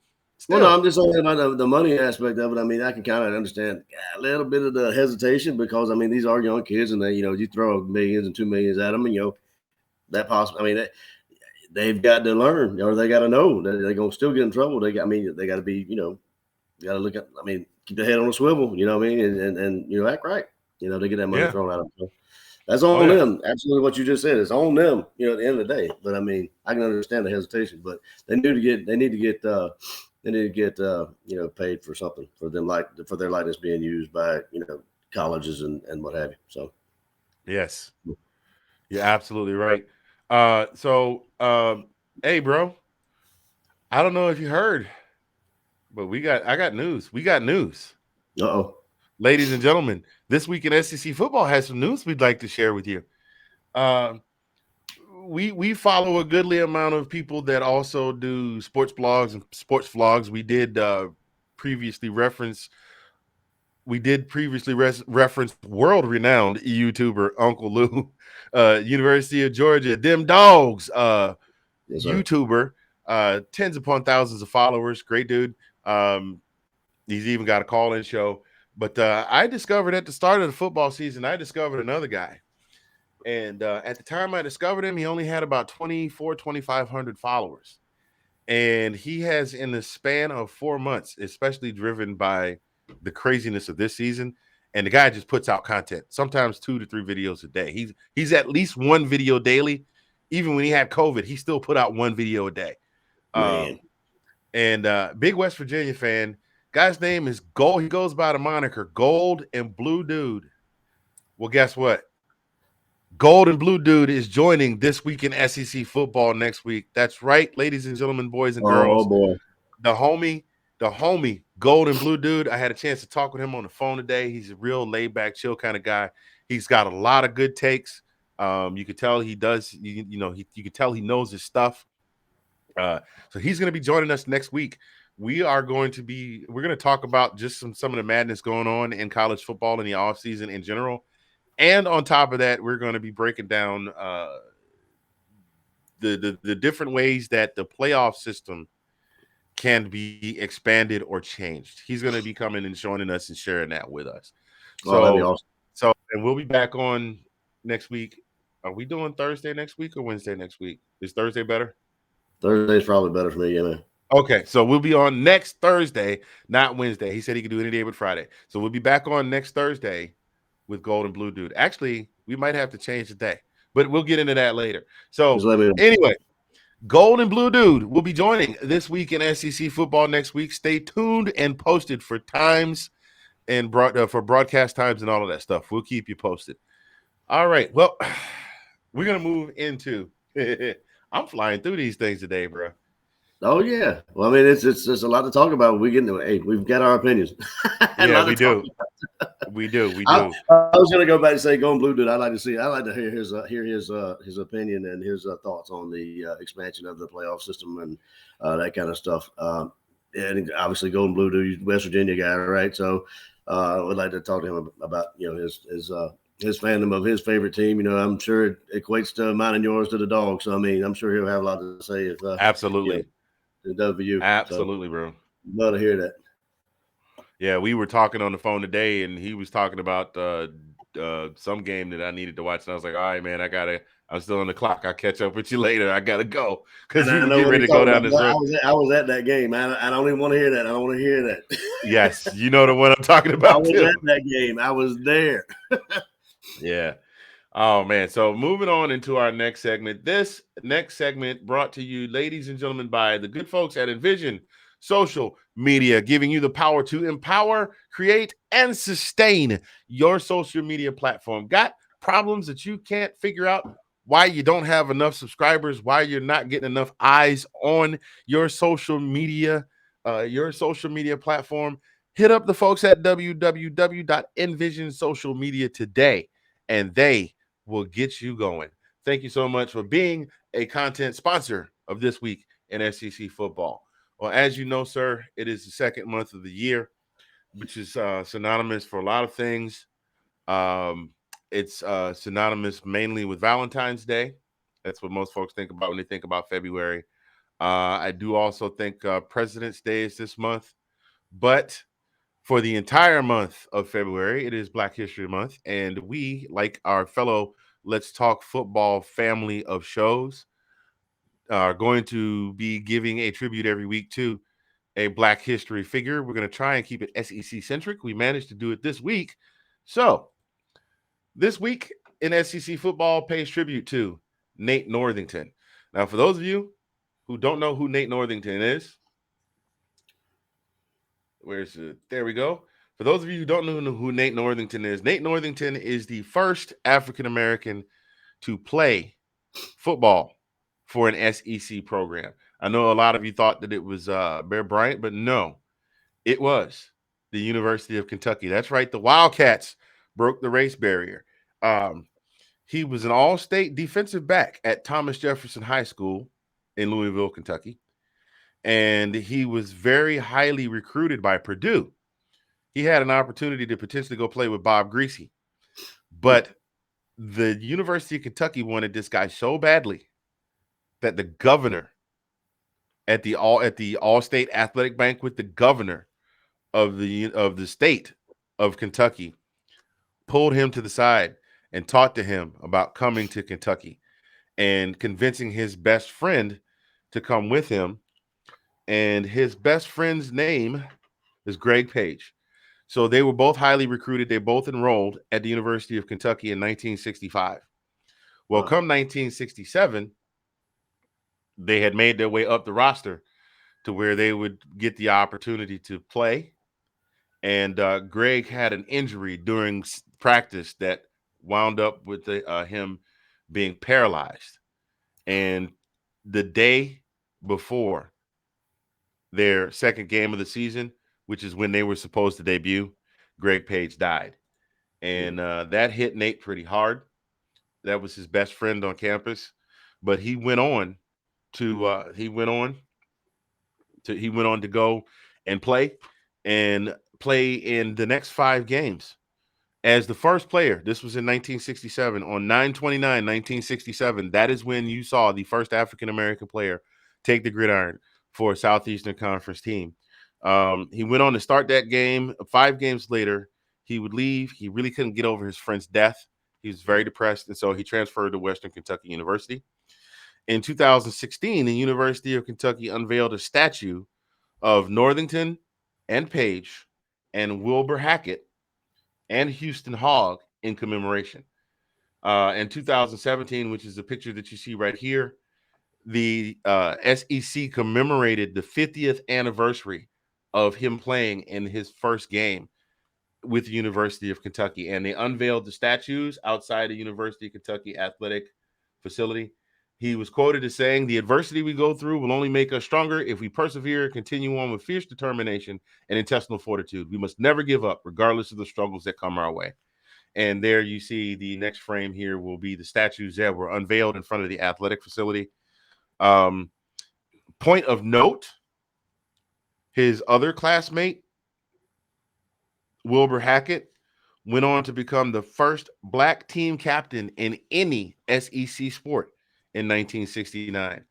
no, I'm just talking about the money aspect of it. I mean, I can kind of understand a little bit of the hesitation because I mean these are young kids, and they you throw millions and $2 million at them, and that possible. I mean, they've got to learn, or they got to know that they're gonna still get in trouble. They got to be, got to look at. I mean, keep their head on a swivel. You know what I mean, and act right. They get that money thrown at them. So that's on them. Absolutely, what you just said. It's on them. At the end of the day. But I mean, I can understand the hesitation, but they need to get paid for something for them, for their likeness being used by colleges and what have you. So yes, you're absolutely right. Hey, bro, I don't know if you heard, but I got news. We got news. Uh-oh. Ladies and gentlemen, this week in SEC football has some news we'd like to share with you. We follow a goodly amount of people that also do sports blogs and sports vlogs. We did previously reference world-renowned YouTuber Uncle Lou, University of Georgia, them dogs, YouTuber, tens upon thousands of followers. Great dude. He's even got a call-in show. But I discovered at the start of the football season, I discovered another guy. And at the time I discovered him, he only had about 2,500 followers. And he has, in the span of 4 months, especially driven by the craziness of this season, and the guy just puts out content, sometimes 2 to 3 videos a day. He's at least 1 video daily. Even when he had COVID, he still put out 1 video a day. Big West Virginia fan. Guy's name is Gold. He goes by the moniker Gold and Blue Dude. Well, guess what? Gold and Blue Dude is joining This Week in SEC Football next week. That's right, ladies and gentlemen, boys and girls. Oh boy, the homie, Gold and Blue Dude. I had a chance to talk with him on the phone today. He's a real laid back, chill kind of guy. He's got a lot of good takes. You could tell he does. You could tell he knows his stuff. So he's going to be joining us next week. We're going to talk about just some of the madness going on in college football in the offseason in general. And on top of that, we're going to be breaking down the different ways that the playoff system can be expanded or changed. He's going to be coming and joining us and sharing that with us. So, that'd be awesome. And we'll be back on next week. Are we doing Thursday next week or Wednesday next week? Is Thursday better? Thursday's probably better for me, yeah, man. Okay, so we'll be on next Thursday, not Wednesday. He said he could do any day but Friday. So we'll be back on next Thursday with Gold and Blue Dude. Actually, we might have to change the day, but we'll get into that later. So anyway, Gold and Blue Dude will be joining This Week in SEC Football next week. Stay tuned and posted for times and for broadcast times and all of that stuff. We'll keep you posted. All right, well, we're going to move into I'm flying through these things today, bro. Oh yeah. Well, I mean, it's a lot to talk about. We've got our opinions. Yeah, we do. We do. I was gonna go back and say, Golden Blue Dude. I'd like to hear his opinion and his thoughts on the expansion of the playoff system and that kind of stuff. And obviously, Golden Blue Dude, West Virginia guy, right? So, I would like to talk to him about his fandom of his favorite team. I'm sure it equates to mine and yours to the dog. So, I mean, I'm sure he'll have a lot to say. If absolutely. It does for you. Absolutely, bro. Love to hear that. Yeah, we were talking on the phone today, and he was talking about some game that I needed to watch, and I was like, all right, man, I'm still on the clock. I'll catch up with you later. I got to go because we get ready to go down this road. I was at that game. I don't even want to hear that. I don't want to hear that. Yes, you know the one I'm talking about. I was at that game. I was there. Yeah. Oh, man. So moving on into our next segment. This next segment brought to you, ladies and gentlemen, by the good folks at Envision Social Media, giving you the power to empower, create, and sustain your social media platform. Got problems that you can't figure out why you don't have enough subscribers, why you're not getting enough eyes on your social media platform? Hit up the folks at www.envisionsocialmedia today, and they will get you going. Thank you so much for being a content sponsor of This Week in SEC Football. Well, as you know, sir, it is the second month of the year, which is synonymous for a lot of things. It's synonymous mainly with Valentine's Day. That's what most folks think about when they think about February. I do also think President's Day is this month, but for the entire month of February, it is Black History Month, and we, like our fellow Let's Talk Football family of shows, are going to be giving a tribute every week to a Black history figure. We're going to try and keep it SEC-centric. We managed to do it this week. So, this week in SEC Football pays tribute to Nate Northington. Now, for those of you who don't know who Nate Northington is, there we go. For those of you who don't know who Nate Northington is the first African-American to play football for an SEC program. I know a lot of you thought that it was Bear Bryant, but no, it was the University of Kentucky. That's right. The Wildcats broke the race barrier. He was an all-state defensive back at Thomas Jefferson High School in Louisville, Kentucky. And he was very highly recruited by Purdue. He had an opportunity to potentially go play with Bob Greasy. But the University of Kentucky wanted this guy so badly that the governor at the all-state athletic banquet, the governor of the state of Kentucky pulled him to the side and talked to him about coming to Kentucky and convincing his best friend to come with him. And his best friend's name is Greg Page. So they were both highly recruited. They both enrolled at the University of Kentucky in 1965. Well, come 1967, they had made their way up the roster to where they would get the opportunity to play. And Greg had an injury during practice that wound up with him being paralyzed. And the day before their second game of the season, which is when they were supposed to debut, Greg Page died. And that hit Nate pretty hard. That was his best friend on campus. But he went on to go and play in the next 5 games as the first player. This was in 1967. On 9/29/1967, that is when you saw the first African-American player take the gridiron for a Southeastern Conference team. He went on to start that game. 5 games later, he would leave. He really couldn't get over his friend's death. He was very depressed, and so he transferred to Western Kentucky University. In 2016, the University of Kentucky unveiled a statue of Northington and Page and Wilbur Hackett and Houston Hogg in commemoration. In 2017, which is the picture that you see right here, the SEC commemorated the 50th anniversary of him playing in his first game with the University of Kentucky. And they unveiled the statues outside the University of Kentucky athletic facility. He was quoted as saying, "The adversity we go through will only make us stronger if we persevere, continue on with fierce determination and intestinal fortitude. We must never give up, regardless of the struggles that come our way." And there you see the next frame here will be the statues that were unveiled in front of the athletic facility. Point of note, his other classmate, Wilbur Hackett, went on to become the first black team captain in any SEC sport in 1969.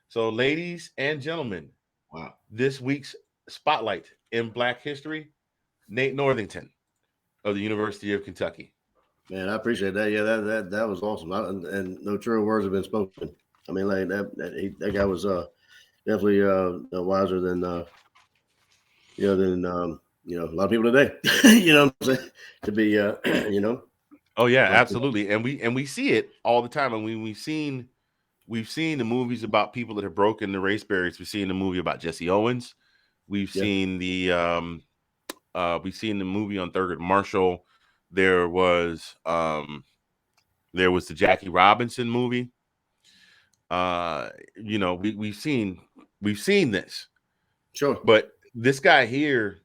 So, ladies and gentlemen, wow, this week's spotlight in Black history, Nate Northington of the University of Kentucky. Man, I appreciate that. Yeah, that was awesome. And no truer words have been spoken. I mean, like that guy was definitely wiser than a lot of people today. You know what I'm saying? To be Oh yeah, absolutely. And we see it all the time. And we've seen the movies about people that have broken the race barriers. We've seen the movie about Jesse Owens. We've seen the movie on Thurgood Marshall. There was the Jackie Robinson movie. We've seen this. Sure. But this guy here,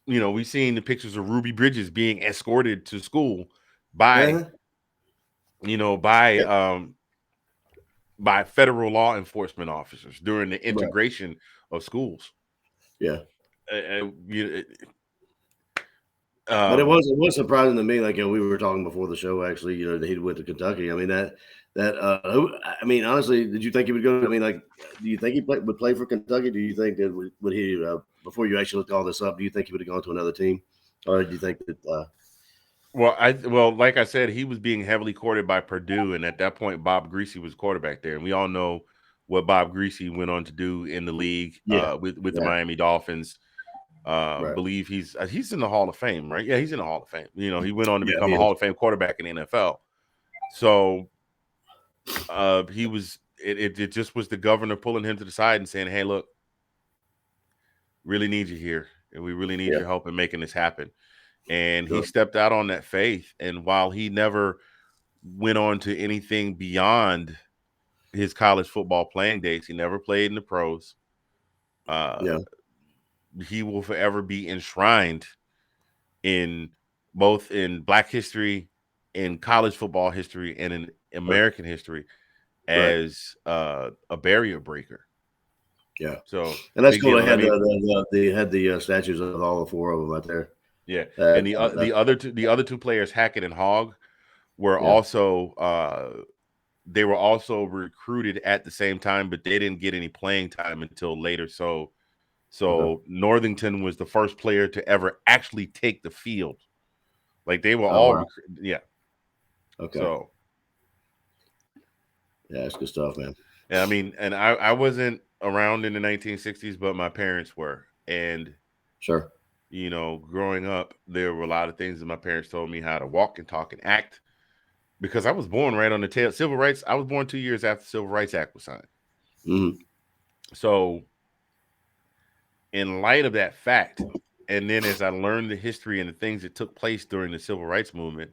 we've seen the pictures of Ruby Bridges being escorted to school by federal law enforcement officers during the integration of schools. Yeah. But it was surprising to me. Like we were talking before the show, actually, that he went to Kentucky. I mean honestly, did you think he would go? I mean, like, do you think he would play for Kentucky? Do you think that would he before you actually looked all this up? Do you think he would have gone to another team, or do you think that? Well, like I said, he was being heavily courted by Purdue, and at that point, Bob Greasy was quarterback there, and we all know what Bob Greasy went on to do in the league with the Miami Dolphins. Believe he's in the Hall of Fame, right? Yeah, he's in the Hall of Fame. He went on to become a Hall of Fame quarterback in the NFL. So he was. It just was the governor pulling him to the side and saying, "Hey, look, really need you here, and we really need your help in making this happen." And he stepped out on that faith. And while he never went on to anything beyond his college football playing days, he never played in the pros. He will forever be enshrined in both in Black history, in college football history, and in American history as a barrier breaker. Yeah. So, and that's cool. They had the statues of all 4 of them right there. Yeah, and the other two players, Hackett and Hogg, were also they were also recruited at the same time, but they didn't get any playing time until later. So Northington was the first player to ever actually take the field. Like they were Okay. So yeah, that's good stuff, man. Yeah, I mean, and I wasn't around in the 1960s, but my parents were, and sure. Growing up, there were a lot of things that my parents told me how to walk and talk and act because I was born right on the tail. Civil rights. I was born 2 years after the Civil Rights Act was signed. Mm-hmm. So, in light of that fact, and then as I learned the history and the things that took place during the Civil Rights Movement,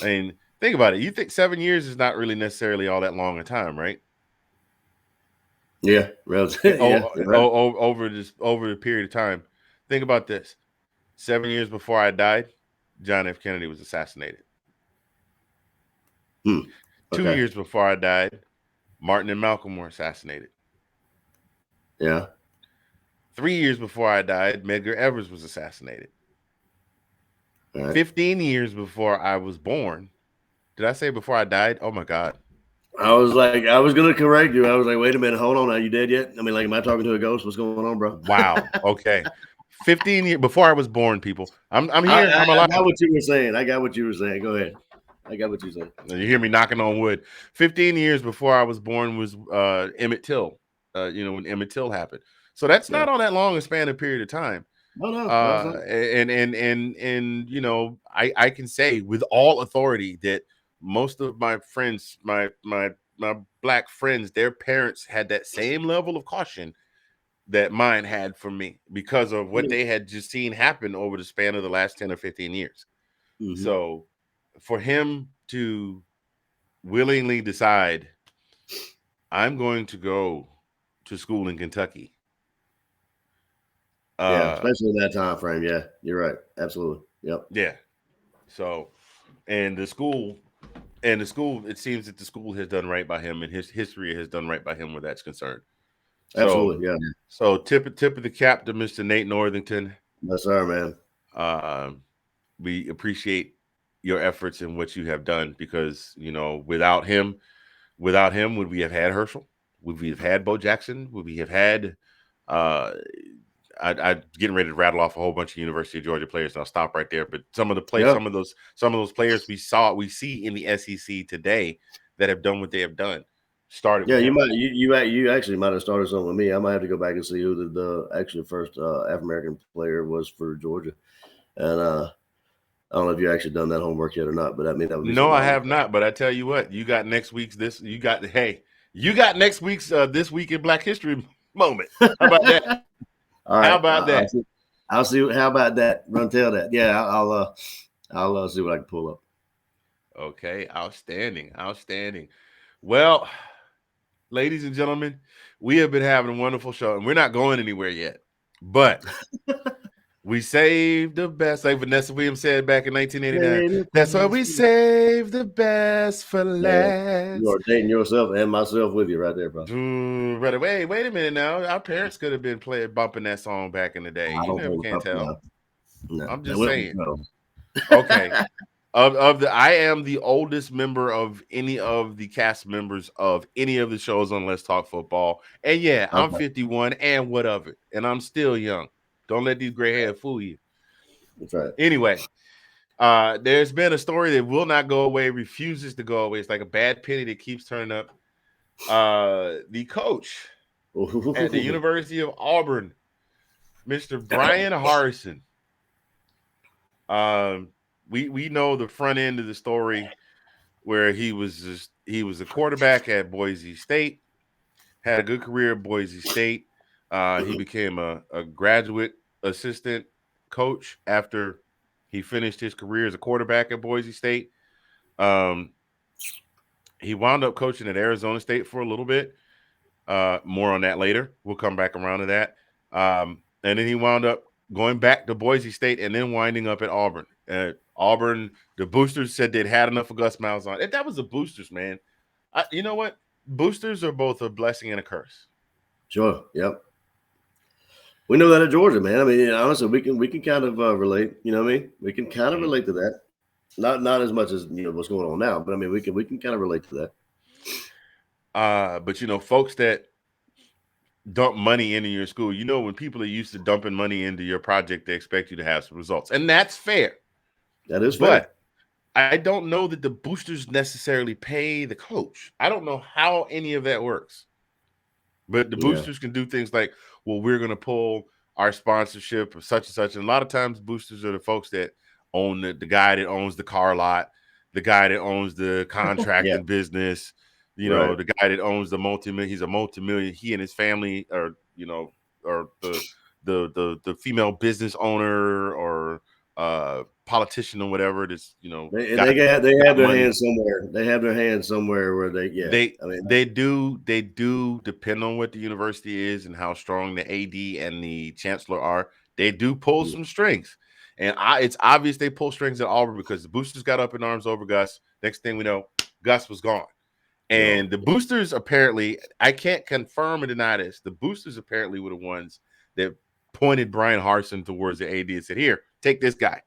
I mean, think about it. You think 7 years is not really necessarily all that long a time, right? Yeah, over the period of time. Think about this. 7 years before I died, John F. Kennedy was assassinated. 2 years before I died, Martin and Malcolm were assassinated. Yeah. 3 years before I died, Medgar Evers was assassinated. Right. 15 years before I was born. Did I say before I died? Oh my God. I was going to correct you. I was like, wait a minute, hold on. Are you dead yet? I mean, like, am I talking to a ghost? What's going on, bro? Wow. Okay. 15 years before I was born, people. I'm here. I'm I alive. got what you were saying. I got what you were saying. Go ahead. I got what you said. You hear me knocking on wood. 15 years before I was born was Emmett Till. When Emmett Till happened. So that's not all that long a span of period of time. No. And I can say with all authority that most of my friends, my black friends, their parents had that same level of caution that mine had for me because of what they had just seen happen over the span of the last 10 or 15 years. Mm-hmm. So for him to willingly decide, I'm going to go to school in Kentucky. Especially in that time frame. Yeah, you're right. Absolutely. Yep. Yeah. So, and the school, it seems that the school has done right by him, and his history has done right by him where that's concerned. Absolutely. Yeah. So tip of the cap to Mr. Nate Northington. Yes, sir, man. We appreciate your efforts and what you have done because without him, would we have had Herschel? Would we have had Bo Jackson? Would we have had I'm getting ready to rattle off a whole bunch of University of Georgia players, and I'll stop right there. But some of the players, some of those players we see in the SEC today that have done what they have done. Started. Yeah, you actually might have started something with me. I might have to go back and see who the actually first African American player was for Georgia, and I don't know if you actually done that homework yet or not. But I mean, that would be no, I have not. But I tell you what, you got next week's this. You got next week's This Week in Black History moment. How about that? All right. How about that? I'll see. How about that? Run tell that. Yeah, I'll see what I can pull up. Okay, outstanding. Well, ladies and gentlemen, we have been having a wonderful show, and we're not going anywhere yet. But we saved the best, like Vanessa Williams said back in 1989. That's why we saved the best for last. You are dating yourself and myself with you right there, bro. Right away. Wait a minute now. Our parents could have been bumping that song back in the day. You never can tell. No, I'm just saying. Okay. I am the oldest member of any of the cast members of any of the shows on Let's Talk Football. And yeah, I'm 51 and what of it. And I'm still young. Don't let these gray hairs fool you. That's right. Anyway, there's been a story that will not go away, refuses to go away. It's like a bad penny that keeps turning up. The coach at the University of Auburn, Mr. Bryan Harsin. We know the front end of the story where he was a quarterback at Boise State, had a good career at Boise State. He became a graduate assistant coach after he finished his career as a quarterback at Boise State. He wound up coaching at Arizona State for a little bit. More on that later. We'll come back around to that. And then he wound up going back to Boise State and then winding up at Auburn. Auburn, the boosters said they'd had enough of Gus Malzahn. That was the boosters, man. You know what? Boosters are both a blessing and a curse. Sure. Yep. We know that at Georgia, man. I mean, honestly, we can kind of relate. You know what I mean? We can kind of relate to that. Not as much as what's going on now, but I mean, we can kind of relate to that. But folks that dump money into your school, when people are used to dumping money into your project, they expect you to have some results, and that's fair. That is fair. But I don't know that the boosters necessarily pay the coach. I don't know how any of that works. But the boosters can do things like, well, we're going to pull our sponsorship of such and such. And a lot of times boosters are the folks that own the guy that owns the car lot, the guy that owns the contracting business, the guy that owns the multi-million. He's a multi-million. He and his family are the female business owner or politician or whatever. This they have their money. hands somewhere. They have their hands somewhere where they do depend on what the university is and how strong the AD and the chancellor are. They do pull some strings, and it's obvious they pull strings at Auburn because the boosters got up in arms over Gus. Next thing we know, Gus was gone. And the boosters apparently, I can't confirm or deny this, the boosters apparently were the ones that pointed Bryan Harsin towards the AD and said, here, take this guy.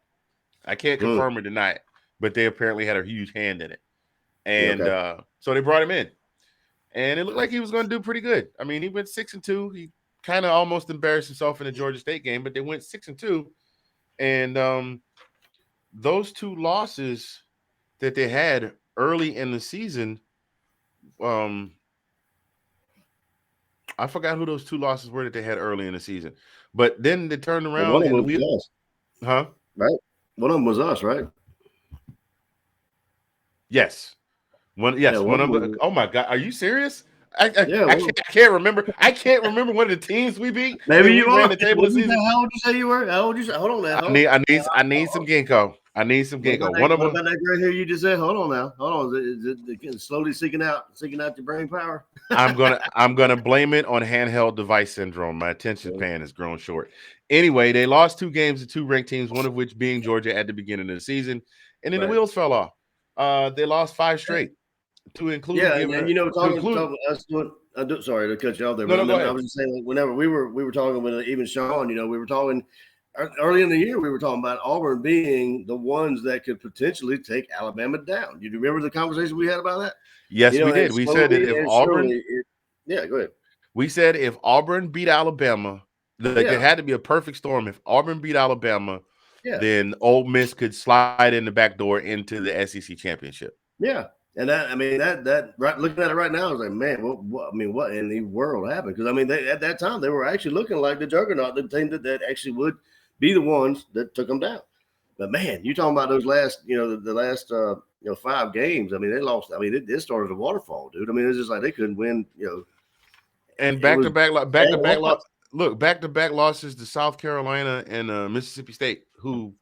I can't confirm or deny it, but they apparently had a huge hand in it. And so they brought him in. And it looked like he was going to do pretty good. I mean, he went 6-2. He kind of almost embarrassed himself in the Georgia State game, but they went 6-2. And those two losses that they had early in the season, I forgot who those two losses were that they had early in the season. But then they turned around. One of them was us. Huh? Right? One of them was us, right? Yes. One of them. Oh, my God. Are you serious? I can't remember. I can't remember one of the teams we beat. Maybe you ran are. the table of season. How old did you say you were? How old did you say? Hold on now. I need some ginkgo. I need some ginkgo. What about that girl here you just said? Hold on now. Hold on. Is it slowly seeking out your brain power? I'm gonna blame it on handheld device syndrome. My attention span has grown short. Anyway, they lost 2 games to 2 ranked teams, one of which being Georgia at the beginning of the season, and then the wheels fell off. They lost 5 straight. To include, sorry to cut you off there. But I was just saying, like, whenever we were talking with even Sean, we were talking early in the year. We were talking about Auburn being the ones that could potentially take Alabama down. You remember the conversation we had about that? Yes, we did. We said that if Auburn, go ahead. We said if Auburn beat Alabama, there had to be a perfect storm. If Auburn beat Alabama, then Ole Miss could slide in the back door into the SEC championship. Yeah. And that right, looking at it right now, I was like, man, what in the world happened? Because at that time they were actually looking like the juggernaut, the team that actually would be the ones that took them down. But man, you talking about those last, the last 5 games? They lost. It started a waterfall, dude. It's just like they couldn't win, And back to back losses to South Carolina and Mississippi State, who.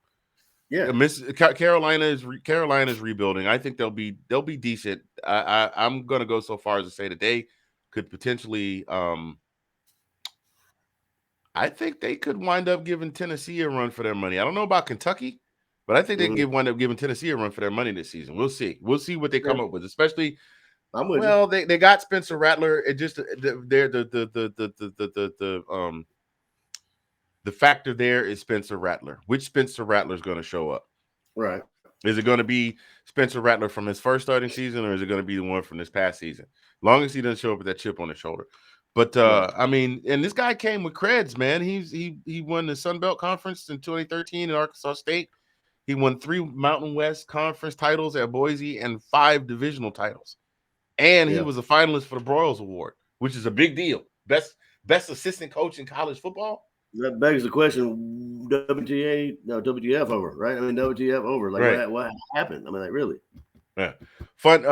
Yeah, Carolina's rebuilding. I think they'll be decent. I'm going to go so far as to say that they could potentially. I think they could wind up giving Tennessee a run for their money. I don't know about Kentucky, but I think they can wind up giving Tennessee a run for their money this season. We'll see. We'll see what they come up with. Especially, they got Spencer Rattler. It just the factor there is Spencer Rattler. Which Spencer Rattler is going to show up? Right. Is it going to be Spencer Rattler from his first starting season, or is it going to be the one from this past season? As long as he doesn't show up with that chip on his shoulder. But and this guy came with creds, man. He won the Sun Belt Conference in 2013 at Arkansas State. He won 3 Mountain West Conference titles at Boise and 5 divisional titles. And he was a finalist for the Broyles Award, which is a big deal. Best assistant coach in college football. That begs the question: WTF over, right? WTF over. Like what happened? Really? Yeah. Fun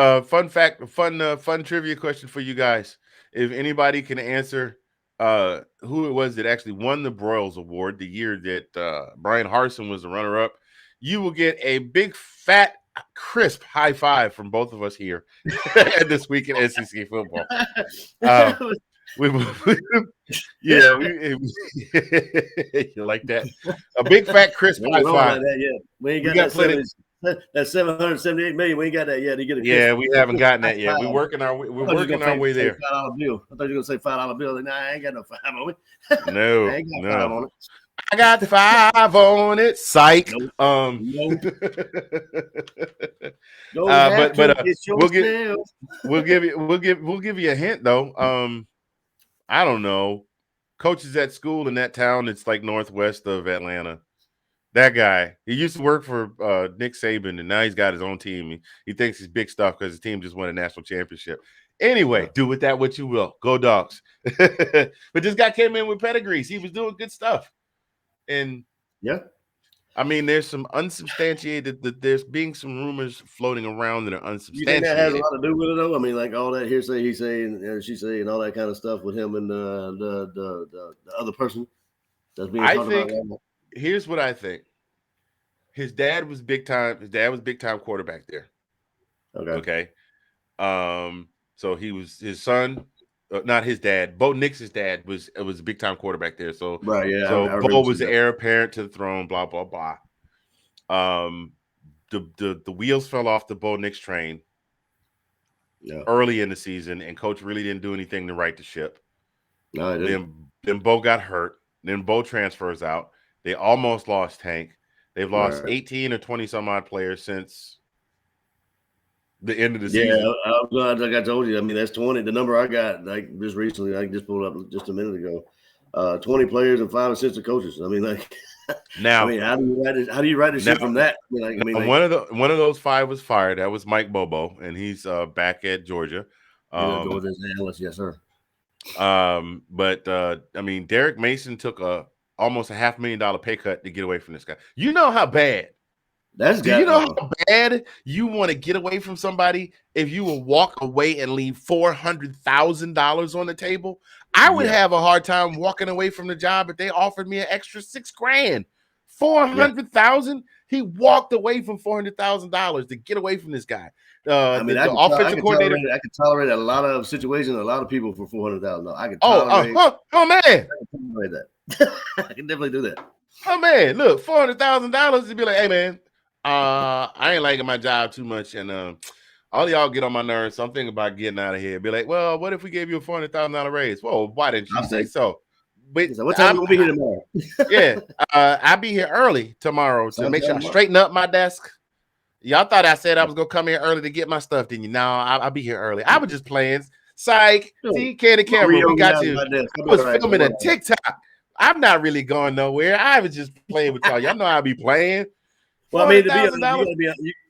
trivia question for you guys. If anybody can answer who it was that actually won the Broyles Award the year that Bryan Harsin was the runner-up, you will get a big, fat, crisp high five from both of us here this week in SEC football. You like that? A big fat crisp high five. We ain't got that 778 million. We ain't got that yet. We haven't gotten that yet. We're working our way there. $5 bill. I thought you were gonna say $5 bill. Nah, I ain't got no 5 on it. No, I ain't got 5 on it. I got the 5 on it. Psych. Nope. We'll give you a hint though. I don't know. Coaches at school in that town, it's like northwest of Atlanta. That guy, he used to work for Nick Saban, and now he's got his own team. He thinks he's big stuff because his team just won a national championship. Anyway, do with that what you will. Go Dogs. But this guy came in with pedigrees. He was doing good stuff. And there's some unsubstantiated, there's being some rumors floating around that are unsubstantiated. You think that has a lot to do with it, though? Like all that hearsay, he say, and she say, and all that kind of stuff with him and the other person that's being talked about right now. Here's what I think. his dad was big time. His dad was big time quarterback there. Okay. So he was his son, not his dad. Bo Nix's dad was a big time quarterback there. So Right. Yeah. So I Bo remember was the that. heir apparent to the throne. Blah blah blah. The wheels fell off the Bo Nix train early in the season, and coach really didn't do anything to right the ship. No, I didn't. Then Bo got hurt. Then Bo transfers out. They almost lost Tank. They've lost 18 or 20 some odd players since the end of the season. Yeah, like I told you, I mean, that's 20. The number I got like just recently, I just pulled up just a minute ago. 20 players and 5 assistant coaches. I mean, like now, I mean, how do you write the shit from that? One of those 5 was fired. That was Mike Bobo, and he's back at Georgia. Go with his analyst, yes, sir. But I mean, Derek Mason took almost $500,000 pay cut to get away from this guy. You know how bad. Do you know how bad you want to get away from somebody if you will walk away and leave $400,000 on the table? I would have a hard time walking away from the job if they offered me an extra $6,000. $400,000. He walked away from $400,000 to get away from this guy. I mean, the offensive coordinator. I could tolerate a lot of situations, a lot of people for $400,000. I can tolerate. Oh man, I can tolerate that. I can definitely do that. Oh man, look, $400,000 to be like, hey man, I ain't liking my job too much, and all y'all get on my nerves. So I'm thinking about getting out of here. Be like, well, what if we gave you a $400,000 raise? Well, why didn't you say so? But what time will be here tomorrow? Yeah, I'll be here early tomorrow to make sure I straighten up my desk. Y'all thought I said I was gonna come here early to get my stuff, didn't you? No, I'll be here early. I was just playing. Psych. See, Candy camera, we got you. I was filming a TikTok. I'm not really going nowhere. I was just playing with y'all. Y'all know I'll be playing. Well, I mean, to be honest,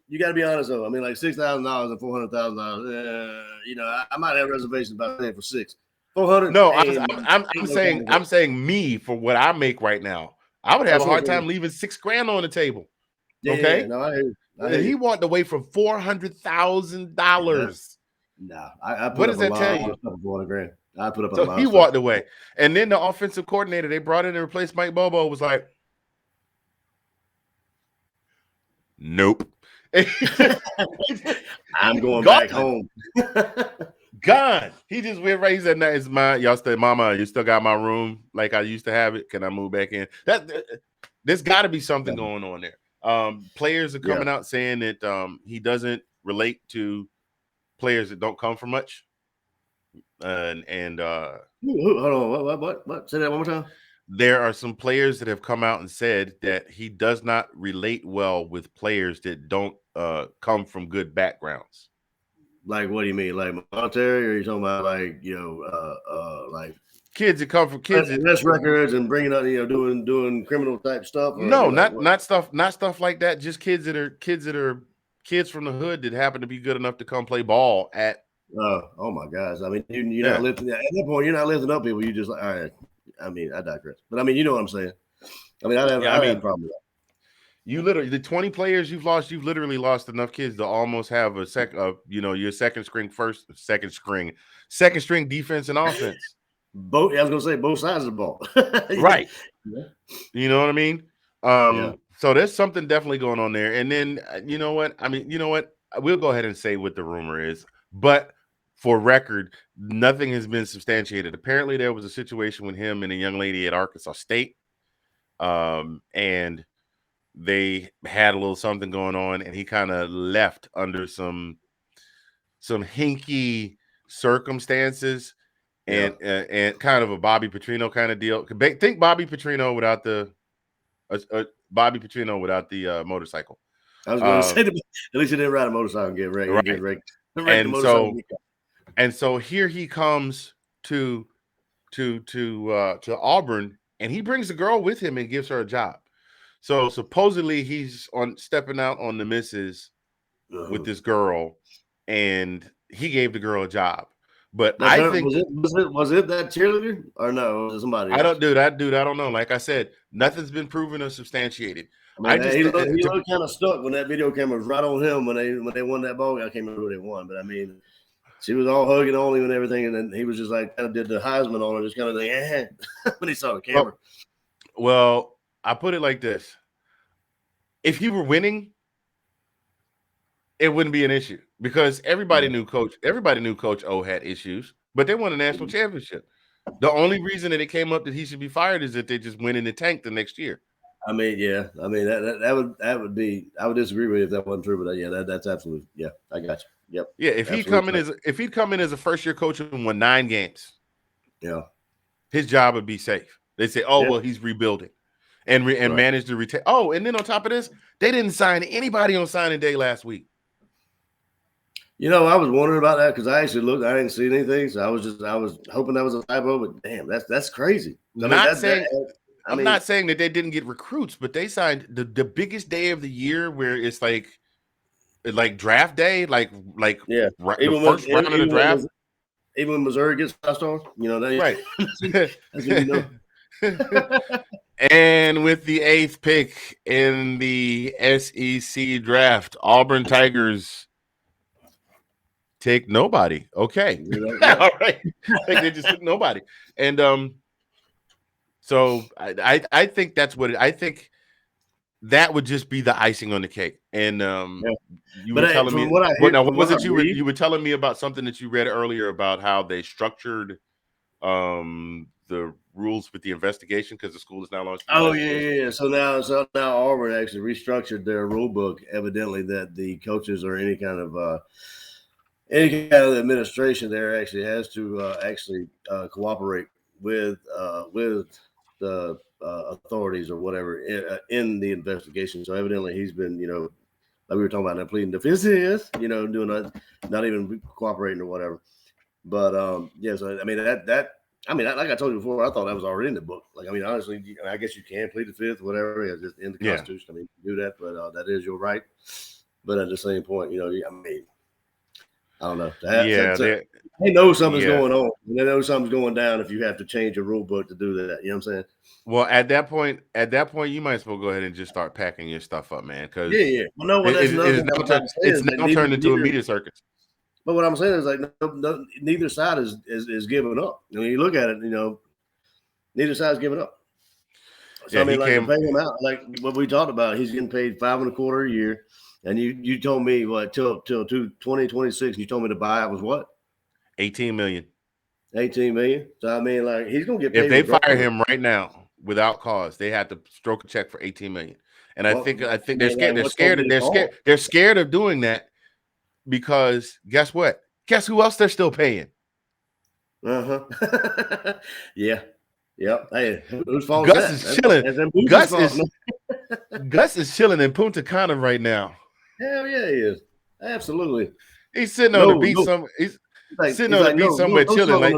you got to be honest though. I mean, like $6,000 and $400,000. You know, I might have reservations about paying for $400. No, I'm saying me for what I make right now. I would have a hard time leaving $6,000 on the table. Okay, no, I hear you. He walked away from $400,000. Nah, I put what does that tell you? $400,000. I put up. So he walked away, and then the offensive coordinator they brought in to replace Mike Bobo was like, "Nope, I'm going back home." Gone. He just went right. He said, "No, it's mine. Y'all stay, Mama. You still got my room like I used to have it. Can I move back in?" There's got to be something going on there. Players are coming out saying that he doesn't relate to players that don't come from much. Hold on, what? Say that one more time. There are some players that have come out and said that he does not relate well with players that don't come from good backgrounds. Like, what do you mean? Like monetary, or are you talking about like like kids that come from kids that less records and bringing up doing criminal type stuff? No, not stuff like that. Just kids that are kids from the hood that happen to be good enough to come play ball at. Oh my gosh! I mean, you're not lifting at that point. You're not lifting up people. You just like, all right. I mean, I digress, but I mean, you know what I'm saying. I mean, I have a problem with that. You literally, the 20 players you've lost, you've literally lost enough kids to almost have your second string defense and offense. I was gonna say both sides of the ball, right? Yeah. You know what I mean? So there's something definitely going on there. And then you know what? We'll go ahead and say what the rumor is, but for record, nothing has been substantiated. Apparently, there was a situation with him and a young lady at Arkansas State, and they had a little something going on, and he kind of left under some hinky circumstances, and kind of a Bobby Petrino kind of deal. Think Bobby Petrino without the motorcycle. I was going to say, at least he didn't ride a motorcycle and get wrecked. Right. And so here he comes to Auburn, and he brings a girl with him and gives her a job. So supposedly he's stepping out on the missus with this girl, and he gave the girl a job. But I think was it that cheerleader or no? Was it somebody else? I don't know. Like I said, nothing's been proven or substantiated. I mean, he looked kind of stuck when that video camera was right on him when they won that ball. I can't remember who they won, but I mean, she was all hugging on him and everything, and then he was just like kind of did the Heisman on her, just kind of like when he saw the camera. Well, I put it like this: if you were winning, it wouldn't be an issue because everybody knew Coach O had issues, but they won a national championship. The only reason that it came up that he should be fired is that they just went in the tank the next year. I mean, yeah. I mean, that would be. I would disagree with you if that wasn't true, but yeah, that's absolutely. Yeah, I got you. Yep. Yeah, if he'd come in as a first year coach and won 9 games, yeah, his job would be safe. They say, oh well, he's rebuilding, and managed to retain. Oh, and then on top of this, they didn't sign anybody on signing day last week. You know, I was wondering about that because I actually looked. I didn't see anything, so I was hoping that was a typo. But damn, that's crazy. I'm not saying that they didn't get recruits, but they signed the biggest day of the year where it's like draft day, like yeah, the first round of the draft. Even when Missouri gets 5 stars, you know, right. That's what you know. And with the 8th pick in the SEC draft, Auburn Tigers take nobody. Okay. All right. They just took nobody. And so I think that's what I think that would just be the icing on the cake. And you were telling me what was it you were telling me about something that you read earlier about how they structured the rules with the investigation because the school is now launched. Oh yeah. So now Auburn actually restructured their rule book, evidently that the coaches or any kind of administration there actually has to cooperate with the authorities or whatever in the investigation. So evidently he's been, you know, like we were talking about, pleading the fifth, you know, doing not even cooperating or whatever. But so I mean that. I mean, like I told you before, I thought that was already in the book. Like, I mean, honestly, I guess you can plead the fifth, whatever, it's just in the Constitution. I mean, you can do that, but that is your right. But at the same point, you know, I mean, I don't know. They know something's going on. And they know something's going down if you have to change your rule book to do that. You know what I'm saying? Well, at that point, you might as well go ahead and just start packing your stuff up, man. Because well, it's now turned into a media circus. But what I'm saying is like neither side is giving up. I mean, you look at it, you know, neither side's giving up. So I mean, like to pay him out, like what we talked about, he's getting paid $5.25 a year, and you told me what till 2026, you told me the buyout was what? $18 million. $18 million. So I mean, like he's gonna get paid. If they fire him right now without cause, they have to stroke a check for $18 million. And I think they're scared. They're scared of doing that. Because guess what? Guess who else they're still paying? Yeah. Yep. Hey, whose fault Gus is chilling. Gus is chilling in Punta Cana right now. Hell yeah, he is. Absolutely. He's sitting on the beach somewhere. He's sitting on the beach somewhere chilling. Like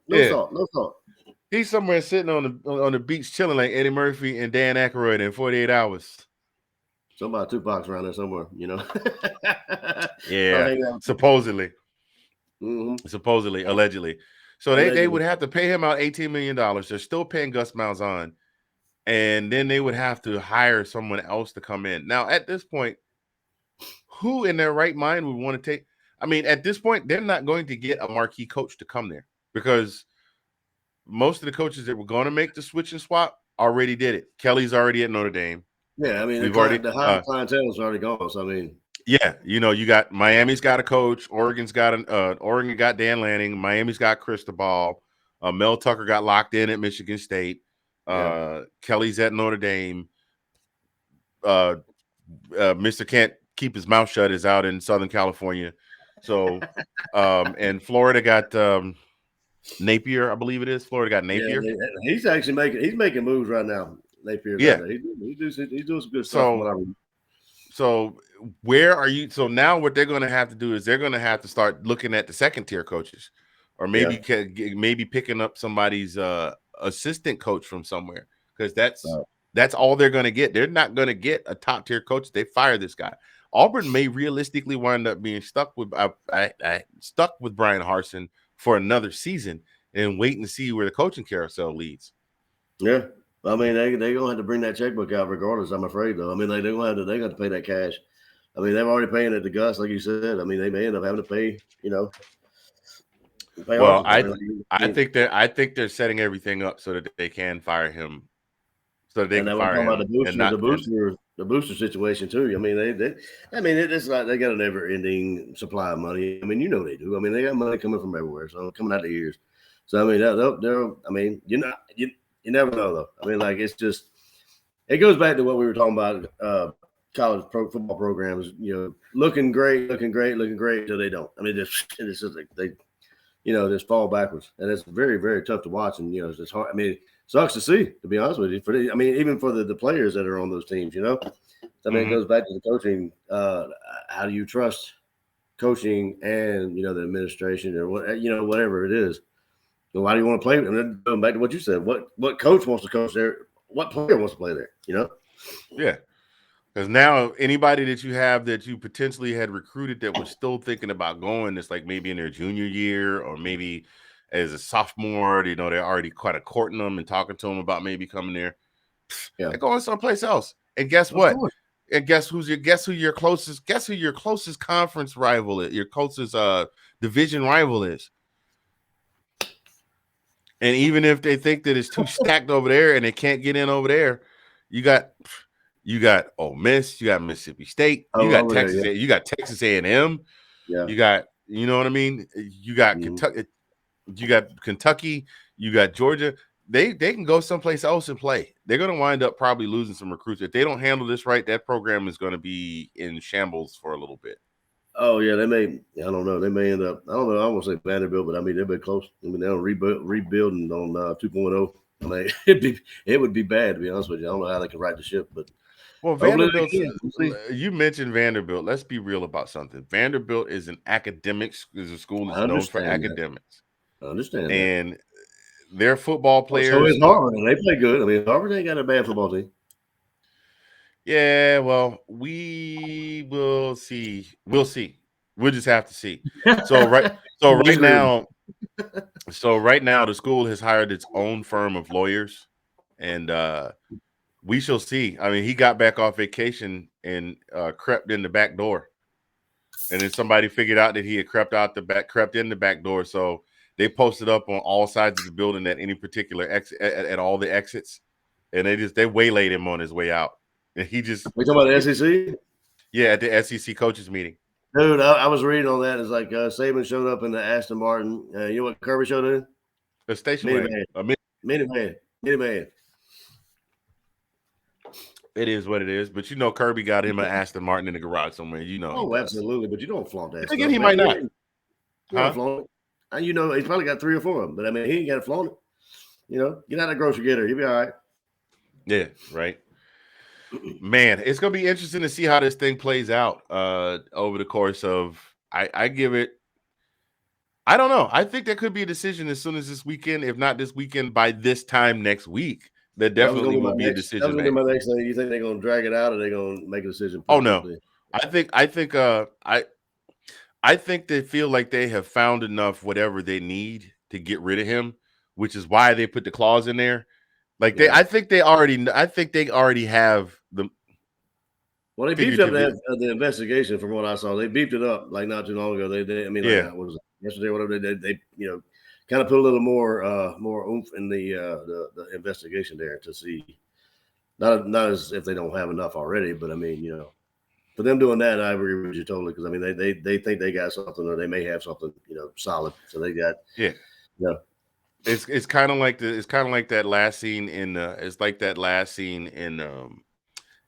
no salt. He's somewhere sitting on the beach chilling like Eddie Murphy and Dan Aykroyd in 48 Hours. Somebody Tupac's around there somewhere, you know. Yeah, supposedly. Mm-hmm. Supposedly, allegedly. So they would have to pay him out $18 million. They're still paying Gus Malzahn. And then they would have to hire someone else to come in. Now, at this point, who in their right mind would want to take? I mean, at this point, they're not going to get a marquee coach to come there because most of the coaches that were going to make the switch and swap already did it. Kelly's already at Notre Dame. Yeah, I mean, the high clientele is already gone. So I mean, yeah, you know, you got Miami's got a coach, Oregon got Dan Lanning, Miami's got Cristobal, Mel Tucker got locked in at Michigan State, Kelly's at Notre Dame, Mr. Can't keep his mouth shut is out in Southern California, so and Florida got Napier, I believe it is. Florida got Napier. Yeah, he's actually making moves right now. Napier, he's doing some good stuff. So where are you? So now what they're going to have to do is they're going to have to start looking at the second tier coaches, or maybe maybe picking up somebody's assistant coach from somewhere because that's all they're going to get. They're not going to get a top tier coach. They fire this guy. Auburn may realistically wind up being stuck with Bryan Harsin for another season and waiting to see where the coaching carousel leads. Yeah. I mean, they're gonna have to bring that checkbook out regardless. I'm afraid, though. I mean, they're gonna have to pay that cash. I mean, they're already paying it to Gus, like you said. I mean, they may end up having to pay. You know. Well, I think they're setting everything up so that they can fire him. So that they can fire him. the booster situation too. I mean, it's like they got a never-ending supply of money. I mean, you know they do. I mean, they got money coming from everywhere, so coming out of the ears. So I mean, they'll I mean, you never know though. I mean, like it goes back to what we were talking about. College football programs, looking great until they don't. I mean, it's just like they, just fall backwards, and it's very, very tough to watch. And it's just hard. I mean, it sucks to see, to be honest with you. Even for the players that are on those teams, I mean, It goes back to the coaching. How do you trust coaching and the administration or whatever it is? Why do you want to play? And then going back to what you said, what coach wants to coach there? What player wants to play there? Yeah. Because now anybody that you have that you potentially had recruited that was still thinking about going, it's like maybe in their junior year or maybe as a sophomore, they're already kind of courting them and talking to them about maybe coming there. Yeah. They're going someplace else. And guess what? And guess who your closest conference rival is, your closest division rival is. And even if they think that it's too stacked over there and they can't get in over there, you got Ole Miss, you got Mississippi State, you got Texas, you got Texas A&M, you got, you know what I mean? You got Kentucky, you got Georgia. They can go someplace else and play. They're going to wind up probably losing some recruits. If they don't handle this right, that program is going to be in shambles for a little bit. Oh yeah, they may. I don't know. They may end up. I don't know. I won't say Vanderbilt, but I mean they'll be close. I mean they'll rebuilding on 2.0. I mean it would be bad, to be honest with you. I don't know how they can right the ship, but Vanderbilt. You mentioned Vanderbilt. Let's be real about something. Vanderbilt is a school that's known for academics. I understand. And their football players. So is Harvard, and they play good. I mean, Harvard ain't got a bad football team. Yeah, well, we will see. We'll see. We'll just have to see. So right now, the school has hired its own firm of lawyers, and we shall see. I mean, he got back off vacation and crept in the back door, and then somebody figured out that he had crept in the back door. So they posted up on all sides of the building at any particular exit, at all the exits, and they waylaid him on his way out. And he just. We talking about the SEC? Yeah, at the SEC coaches meeting. Dude, I was reading on that. It's like Saban showed up in the Aston Martin. You know what Kirby showed in? A station wagon. Minivan. It is what it is, but Kirby got him an Aston Martin in the garage somewhere. Oh, absolutely, but you don't flaunt that. Again, he might not. Flaunt it. He's probably got 3 or 4 of them, but I mean, he ain't got to flaunt it. Get out of the grocery getter. You'll be all right. Yeah, right. Man, it's gonna be interesting to see how this thing plays out over the course of. I give it. I don't know. I think there could be a decision as soon as this weekend, if not this weekend, by this time next week. There definitely will be a decision. That was gonna be my next thing. You think they're gonna drag it out, or they're gonna make a decision? Oh no, I think they feel like they have found enough whatever they need to get rid of him, which is why they put the clause in there. Like I think they already have the. Well, they beefed up the investigation. From what I saw, they beefed it up like not too long ago. What was it, yesterday? Whatever they kind of put a little more oomph in the investigation there to see. Not as if they don't have enough already, but I mean, for them doing that, I agree with you totally, because I mean they think they got something, or they may have something solid. So they got It's kind of like that last scene in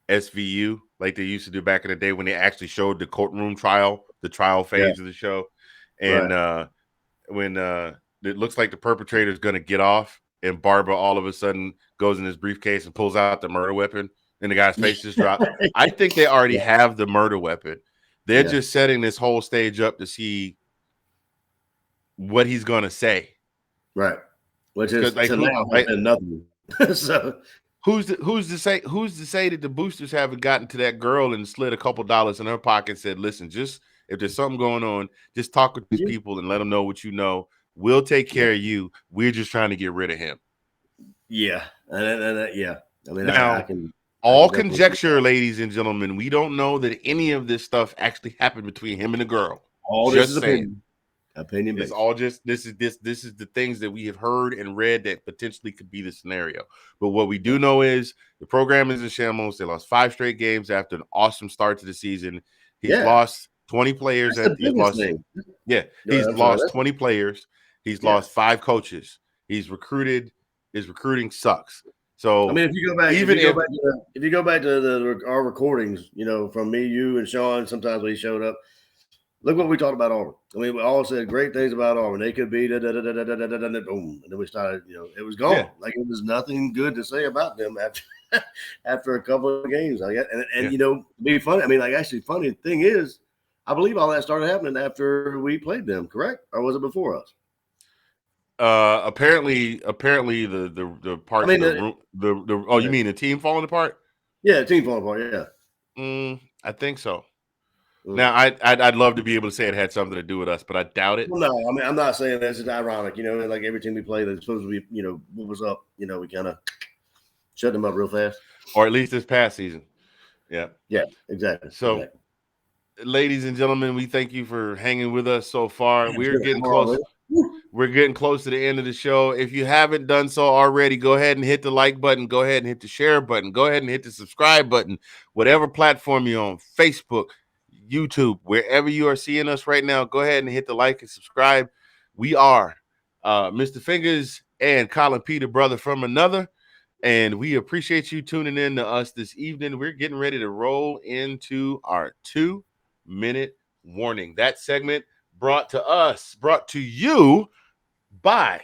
SVU, like they used to do back in the day when they actually showed the courtroom trial, the trial phase of the show, and when it looks like the perpetrator is going to get off, and Barbara all of a sudden goes in his briefcase and pulls out the murder weapon, and the guy's face just dropped. I think they already have the murder weapon. They're just setting this whole stage up to see what he's going to say. Right. Which is nothing. So who's to say that the boosters haven't gotten to that girl and slid a couple dollars in her pocket and said, listen, just if there's something going on, just talk with these people and let them know what you know. We'll take care of you. We're just trying to get rid of him. Yeah. I mean, now, all conjecture, ladies and gentlemen. We don't know that any of this stuff actually happened between him and the girl. All this is opinion. Opinion It's based. all just this is the things that we have heard and read that potentially could be the scenario. But what we do know is the program is in shambles. They lost 5 straight games after an awesome start to the season. He's lost 20 players. That's the biggest thing. Yeah, No, he's I'm sorry, lost 20 players. He's Yeah. lost 5 coaches. He's recruited. His recruiting sucks. So I mean, if you go back, if you go back to our recordings, from me, you, and Sean, sometimes when he showed up, look what we talked about Auburn. I mean, we all said great things about Auburn. They could be boom, and then we started. It was gone. Yeah. Like it was nothing good to say about them after a couple of games. Like, and be funny. I mean, like actually, funny thing is, I believe all that started happening after we played them. Correct, or was it before us? Apparently the parts you mean the team falling apart? Yeah, the team falling apart. Yeah. I think so. Now I'd love to be able to say it had something to do with us, but I doubt it. Well, no, I mean I'm not saying that's just ironic. Like every team we play that's supposed to be, what was up, we kind of shut them up real fast. Or at least this past season. Yeah. Yeah, exactly. So ladies and gentlemen, we thank you for hanging with us so far. We're getting close. We're getting close to the end of the show. If you haven't done so already, go ahead and hit the like button. Go ahead and hit the share button. Go ahead and hit the subscribe button. Whatever platform you're on, Facebook, YouTube, wherever you are seeing us right now, go ahead and hit the like and subscribe. We are Mr. Fingaz and Collin Peter, brother from another. And we appreciate you tuning in to us this evening. We're getting ready to roll into our 2-minute warning. That segment brought to you by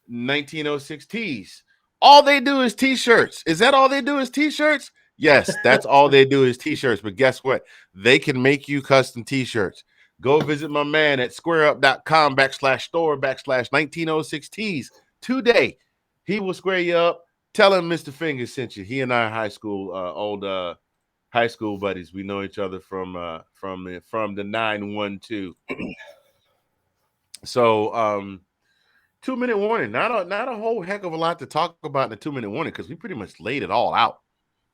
1906 Tees. All they do is t-shirts. Is that all they do is t-shirts? Yes, that's all they do is t-shirts. But guess what? They can make you custom t-shirts. Go visit my man at squareup.com/store/1906 Tees today. He will square you up. Tell him Mr. Fingaz sent you. He and I are old high school buddies. We know each other from the 912. So 2-minute warning. Not a whole heck of a lot to talk about in a 2-minute warning because we pretty much laid it all out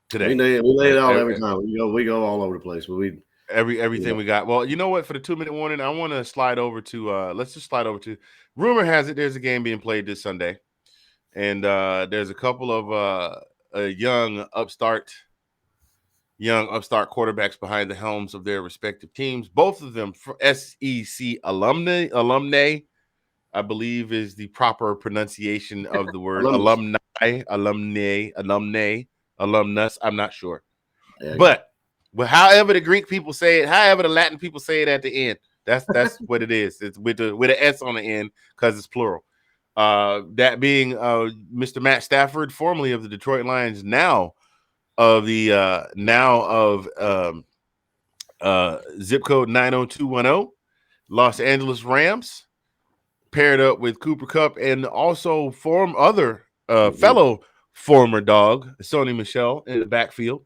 today. We lay it out every time. We go all over the place, but everything we got. Well, you know what? For the 2-minute warning, I want to slide over to let's just slide over to rumor has it there's a game being played this Sunday. And there's a couple of young upstart quarterbacks behind the helms of their respective teams. Both of them SEC alumni, I believe is the proper pronunciation of the word alumni, alumnus. I'm not sure. But however the Greek people say it, however the Latin people say it at the end, that's what it is. It's with an S on the end because it's plural. That being Mr. Matt Stafford, formerly of the Detroit Lions, now of the zip code 90210, Los Angeles Rams, paired up with Cooper Kupp and also fellow former dog Sony Michel in the backfield.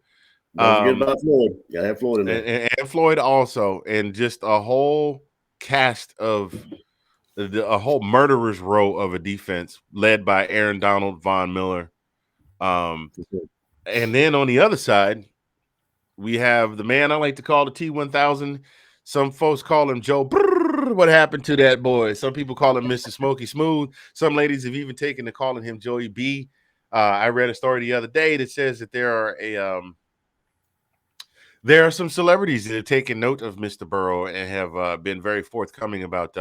Don't forget about Floyd. Gotta have Floyd in there. And Floyd also, and just a whole cast of a whole murderer's row of a defense led by Aaron Donald, Von Miller. And then on the other side, we have the man I like to call the T1000. Some folks call him Joe. What happened to that boy? Some people call him Mr. Smokey Smooth. Some ladies have even taken to calling him Joey B. I read a story the other day that says that there are some celebrities that have taken note of Mr. Burrow and have been very forthcoming about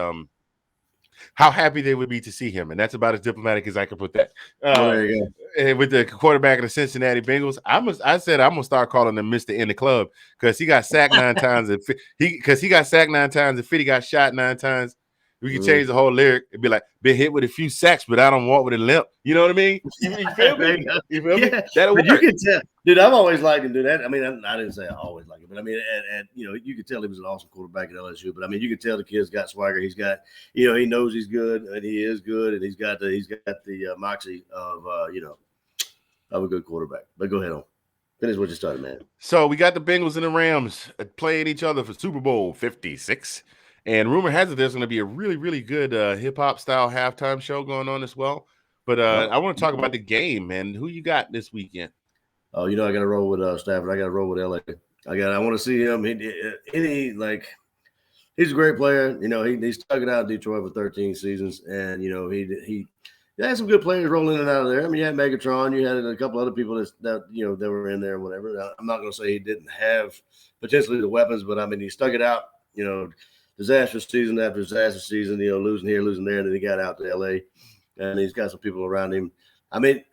how happy they would be to see him. And that's about as diplomatic as I can put that. There you go. With the quarterback of the Cincinnati Bengals, I said I'm gonna start calling him Mr. in the club because he got sacked 9 times and he got sacked 9 times and Fitty got shot 9 times. We can change the whole lyric. It'd be like, been hit with a few sacks, but I don't walk with a limp. You know what I mean? You feel me? You feel me? That'll work. You can tell, dude. I've always liked him, dude. I mean, I didn't say I always liked him, but I mean, and you could tell he was an awesome quarterback at LSU. But I mean, you could tell the kid's got swagger. He's got, he knows he's good, and he is good, and he's got the moxie of of a good quarterback. But go ahead on. Finish what you started, man. So we got the Bengals and the Rams playing each other for Super Bowl 56. And rumor has it there's going to be a really, really good hip-hop style halftime show going on as well. But I want to talk about the game, man. Who you got this weekend? Oh, I got to roll with Stafford. I got to roll with LA. I want to see him. he's a great player. You know, he stuck it out in Detroit for 13 seasons, and you know he had some good players rolling in and out of there. I mean, you had Megatron, you had a couple other people that you know that were in there, or whatever. I'm not going to say he didn't have potentially the weapons, but I mean, he stuck it out. You know, disastrous season after disastrous season. You know, losing here, losing there, and then he got out to L.A. and he's got some people around him. I mean,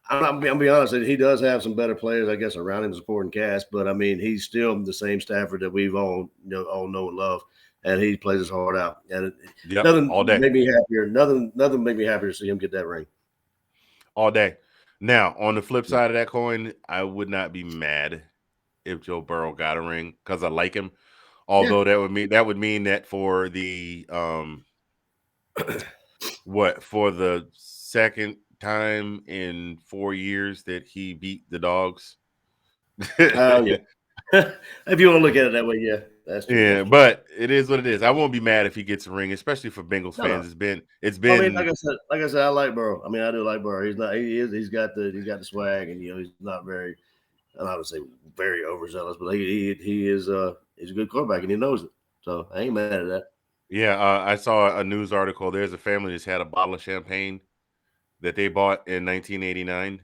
I'm be honest, he does have some better players, I guess, around him, supporting cast. But I mean, he's still the same Stafford that we've all know and love, and he plays his heart out. And nothing all day. made me happier. Nothing made me happier to see him get that ring all day. Now, on the flip side of that coin, I would not be mad if Joe Burrow got a ring because I like him. Although that would mean that for the for the second time in 4 years that he beat the Dogs. Yeah. If you want to look at it that way, yeah. That's true. Yeah, but it is what it is. I won't be mad if he gets a ring, especially for Bengals fans. It's been. I mean, like I said, I like Burrow. I mean, I do like Burrow. He's got the swag, and you know, he's not very, I'm not gonna say very overzealous, but he is he's a good quarterback, and he knows it. So I ain't mad at that. Yeah, I saw a news article. There's a family that's had a bottle of champagne that they bought in 1989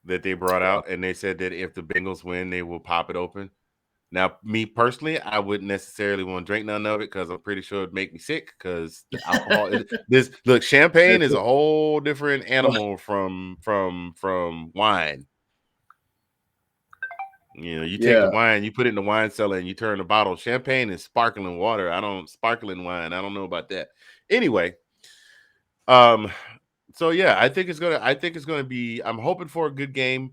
that they brought out, and they said that if the Bengals win, they will pop it open. Now, me personally, I wouldn't necessarily want to drink none of it because I'm pretty sure it'd make me sick because the alcohol champagne is a whole different animal from wine. You know, you take the wine, you put it in the wine cellar, and you turn the bottle. Champagne is sparkling water. Sparkling wine. I don't know about that. Anyway, so yeah, I think it's gonna be. I'm hoping for a good game.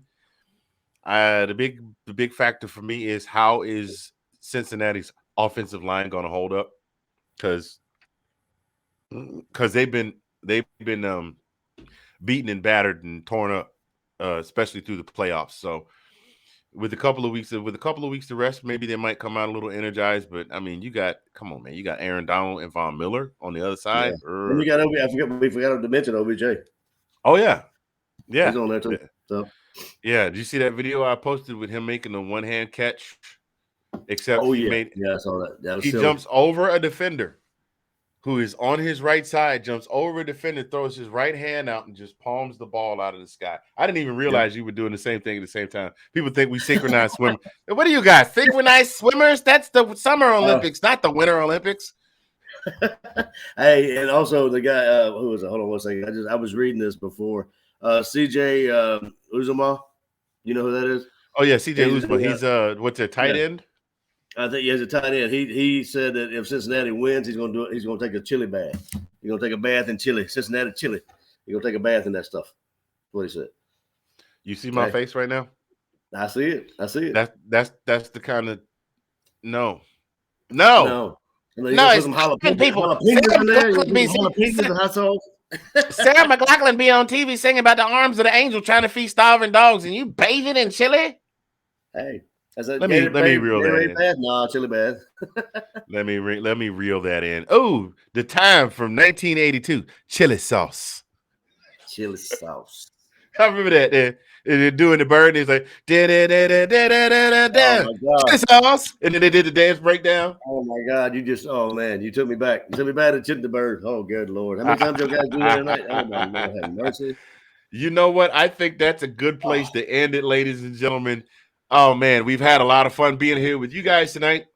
The big factor for me is how is Cincinnati's offensive line going to hold up? Because they've been beaten and battered and torn up, especially through the playoffs. So with a couple of weeks to rest, maybe they might come out a little energized. But I mean, you got Aaron Donald and Von Miller on the other side. Yeah. And you got we forgot to mention OBJ. Oh yeah, he's on there too. So. Yeah, did you see that video I posted with him making a one-hand catch? Except I saw that. He jumps over a defender who is on his right side, jumps over a defender, throws his right hand out, and just palms the ball out of the sky. I didn't even realize you were doing the same thing at the same time. People think we synchronized swim. What do you guys? Synchronized swimmers? That's the Summer Olympics, not the Winter Olympics. Hey, and also the guy who was it? Hold on one second. I was reading this before. CJ Uzomah, you know who that is? Oh yeah, CJ Uzomah. He's what's a tight end? I think he has a tight end. He said that if Cincinnati wins, he's gonna do it. He's gonna take a chili bath. He's gonna take a bath in chili, Cincinnati chili. He's gonna take a bath in that stuff. That's what he said. You see my face right now? I see it. That's the kind of no. It's people. Sarah McLachlan be on TV singing about the arms of the angel trying to feed starving dogs, and you bathing in chili. Hey, let me reel that in. Bath? No, chili bath. let me reel that in. Oh, the time from 1982, chili sauce. Chili sauce. I remember that. They're doing the bird, and it's like chili sauce, and then they did the dance breakdown. Oh my God! You took me back. You took me back to Chip the Bird. Oh good Lord! How many times you guys do that tonight? Oh my Lord, have mercy. You know what? I think that's a good place to end it, ladies and gentlemen. Oh man, we've had a lot of fun being here with you guys tonight.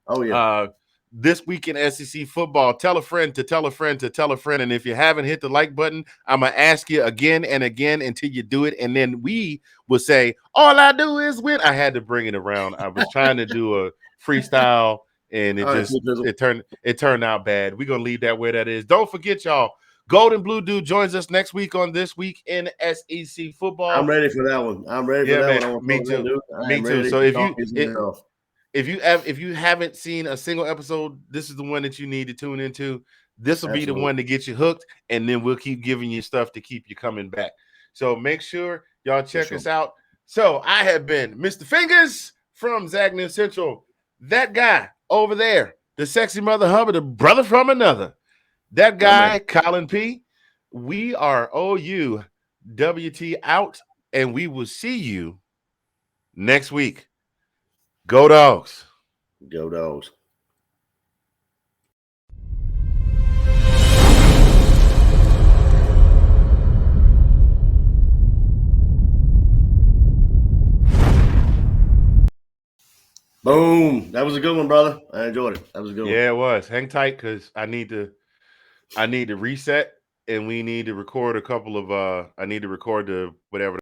Oh yeah. This week in SEC football, tell a friend to tell a friend to tell a friend. And if you haven't hit the like button, I'm going to ask you again and again until you do it. And then we will say, all I do is win. I had to bring it around. I was trying to do a freestyle and it turned out bad. We're going to leave that where that is. Don't forget, y'all, Golden Blue Dude joins us next week on This Week in SEC football. I'm ready for that one. One. Me too. Me too. So if you haven't seen a single episode, this is the one that you need to tune into. This will be the one to get you hooked, and then we'll keep giving you stuff to keep you coming back. So make sure y'all check us out. So I have been Mr. Fingaz from Zagnif Central. That guy over there, the sexy mother hubber, the brother from another. That guy, Collin P. We are OUWT out, and we will see you next week. Go Dogs. Go Dogs. Boom. That was a good one, brother. I enjoyed it. That was a good one. Yeah, it was. Hang tight because I need to reset and we need to record a couple of I need to record the whatever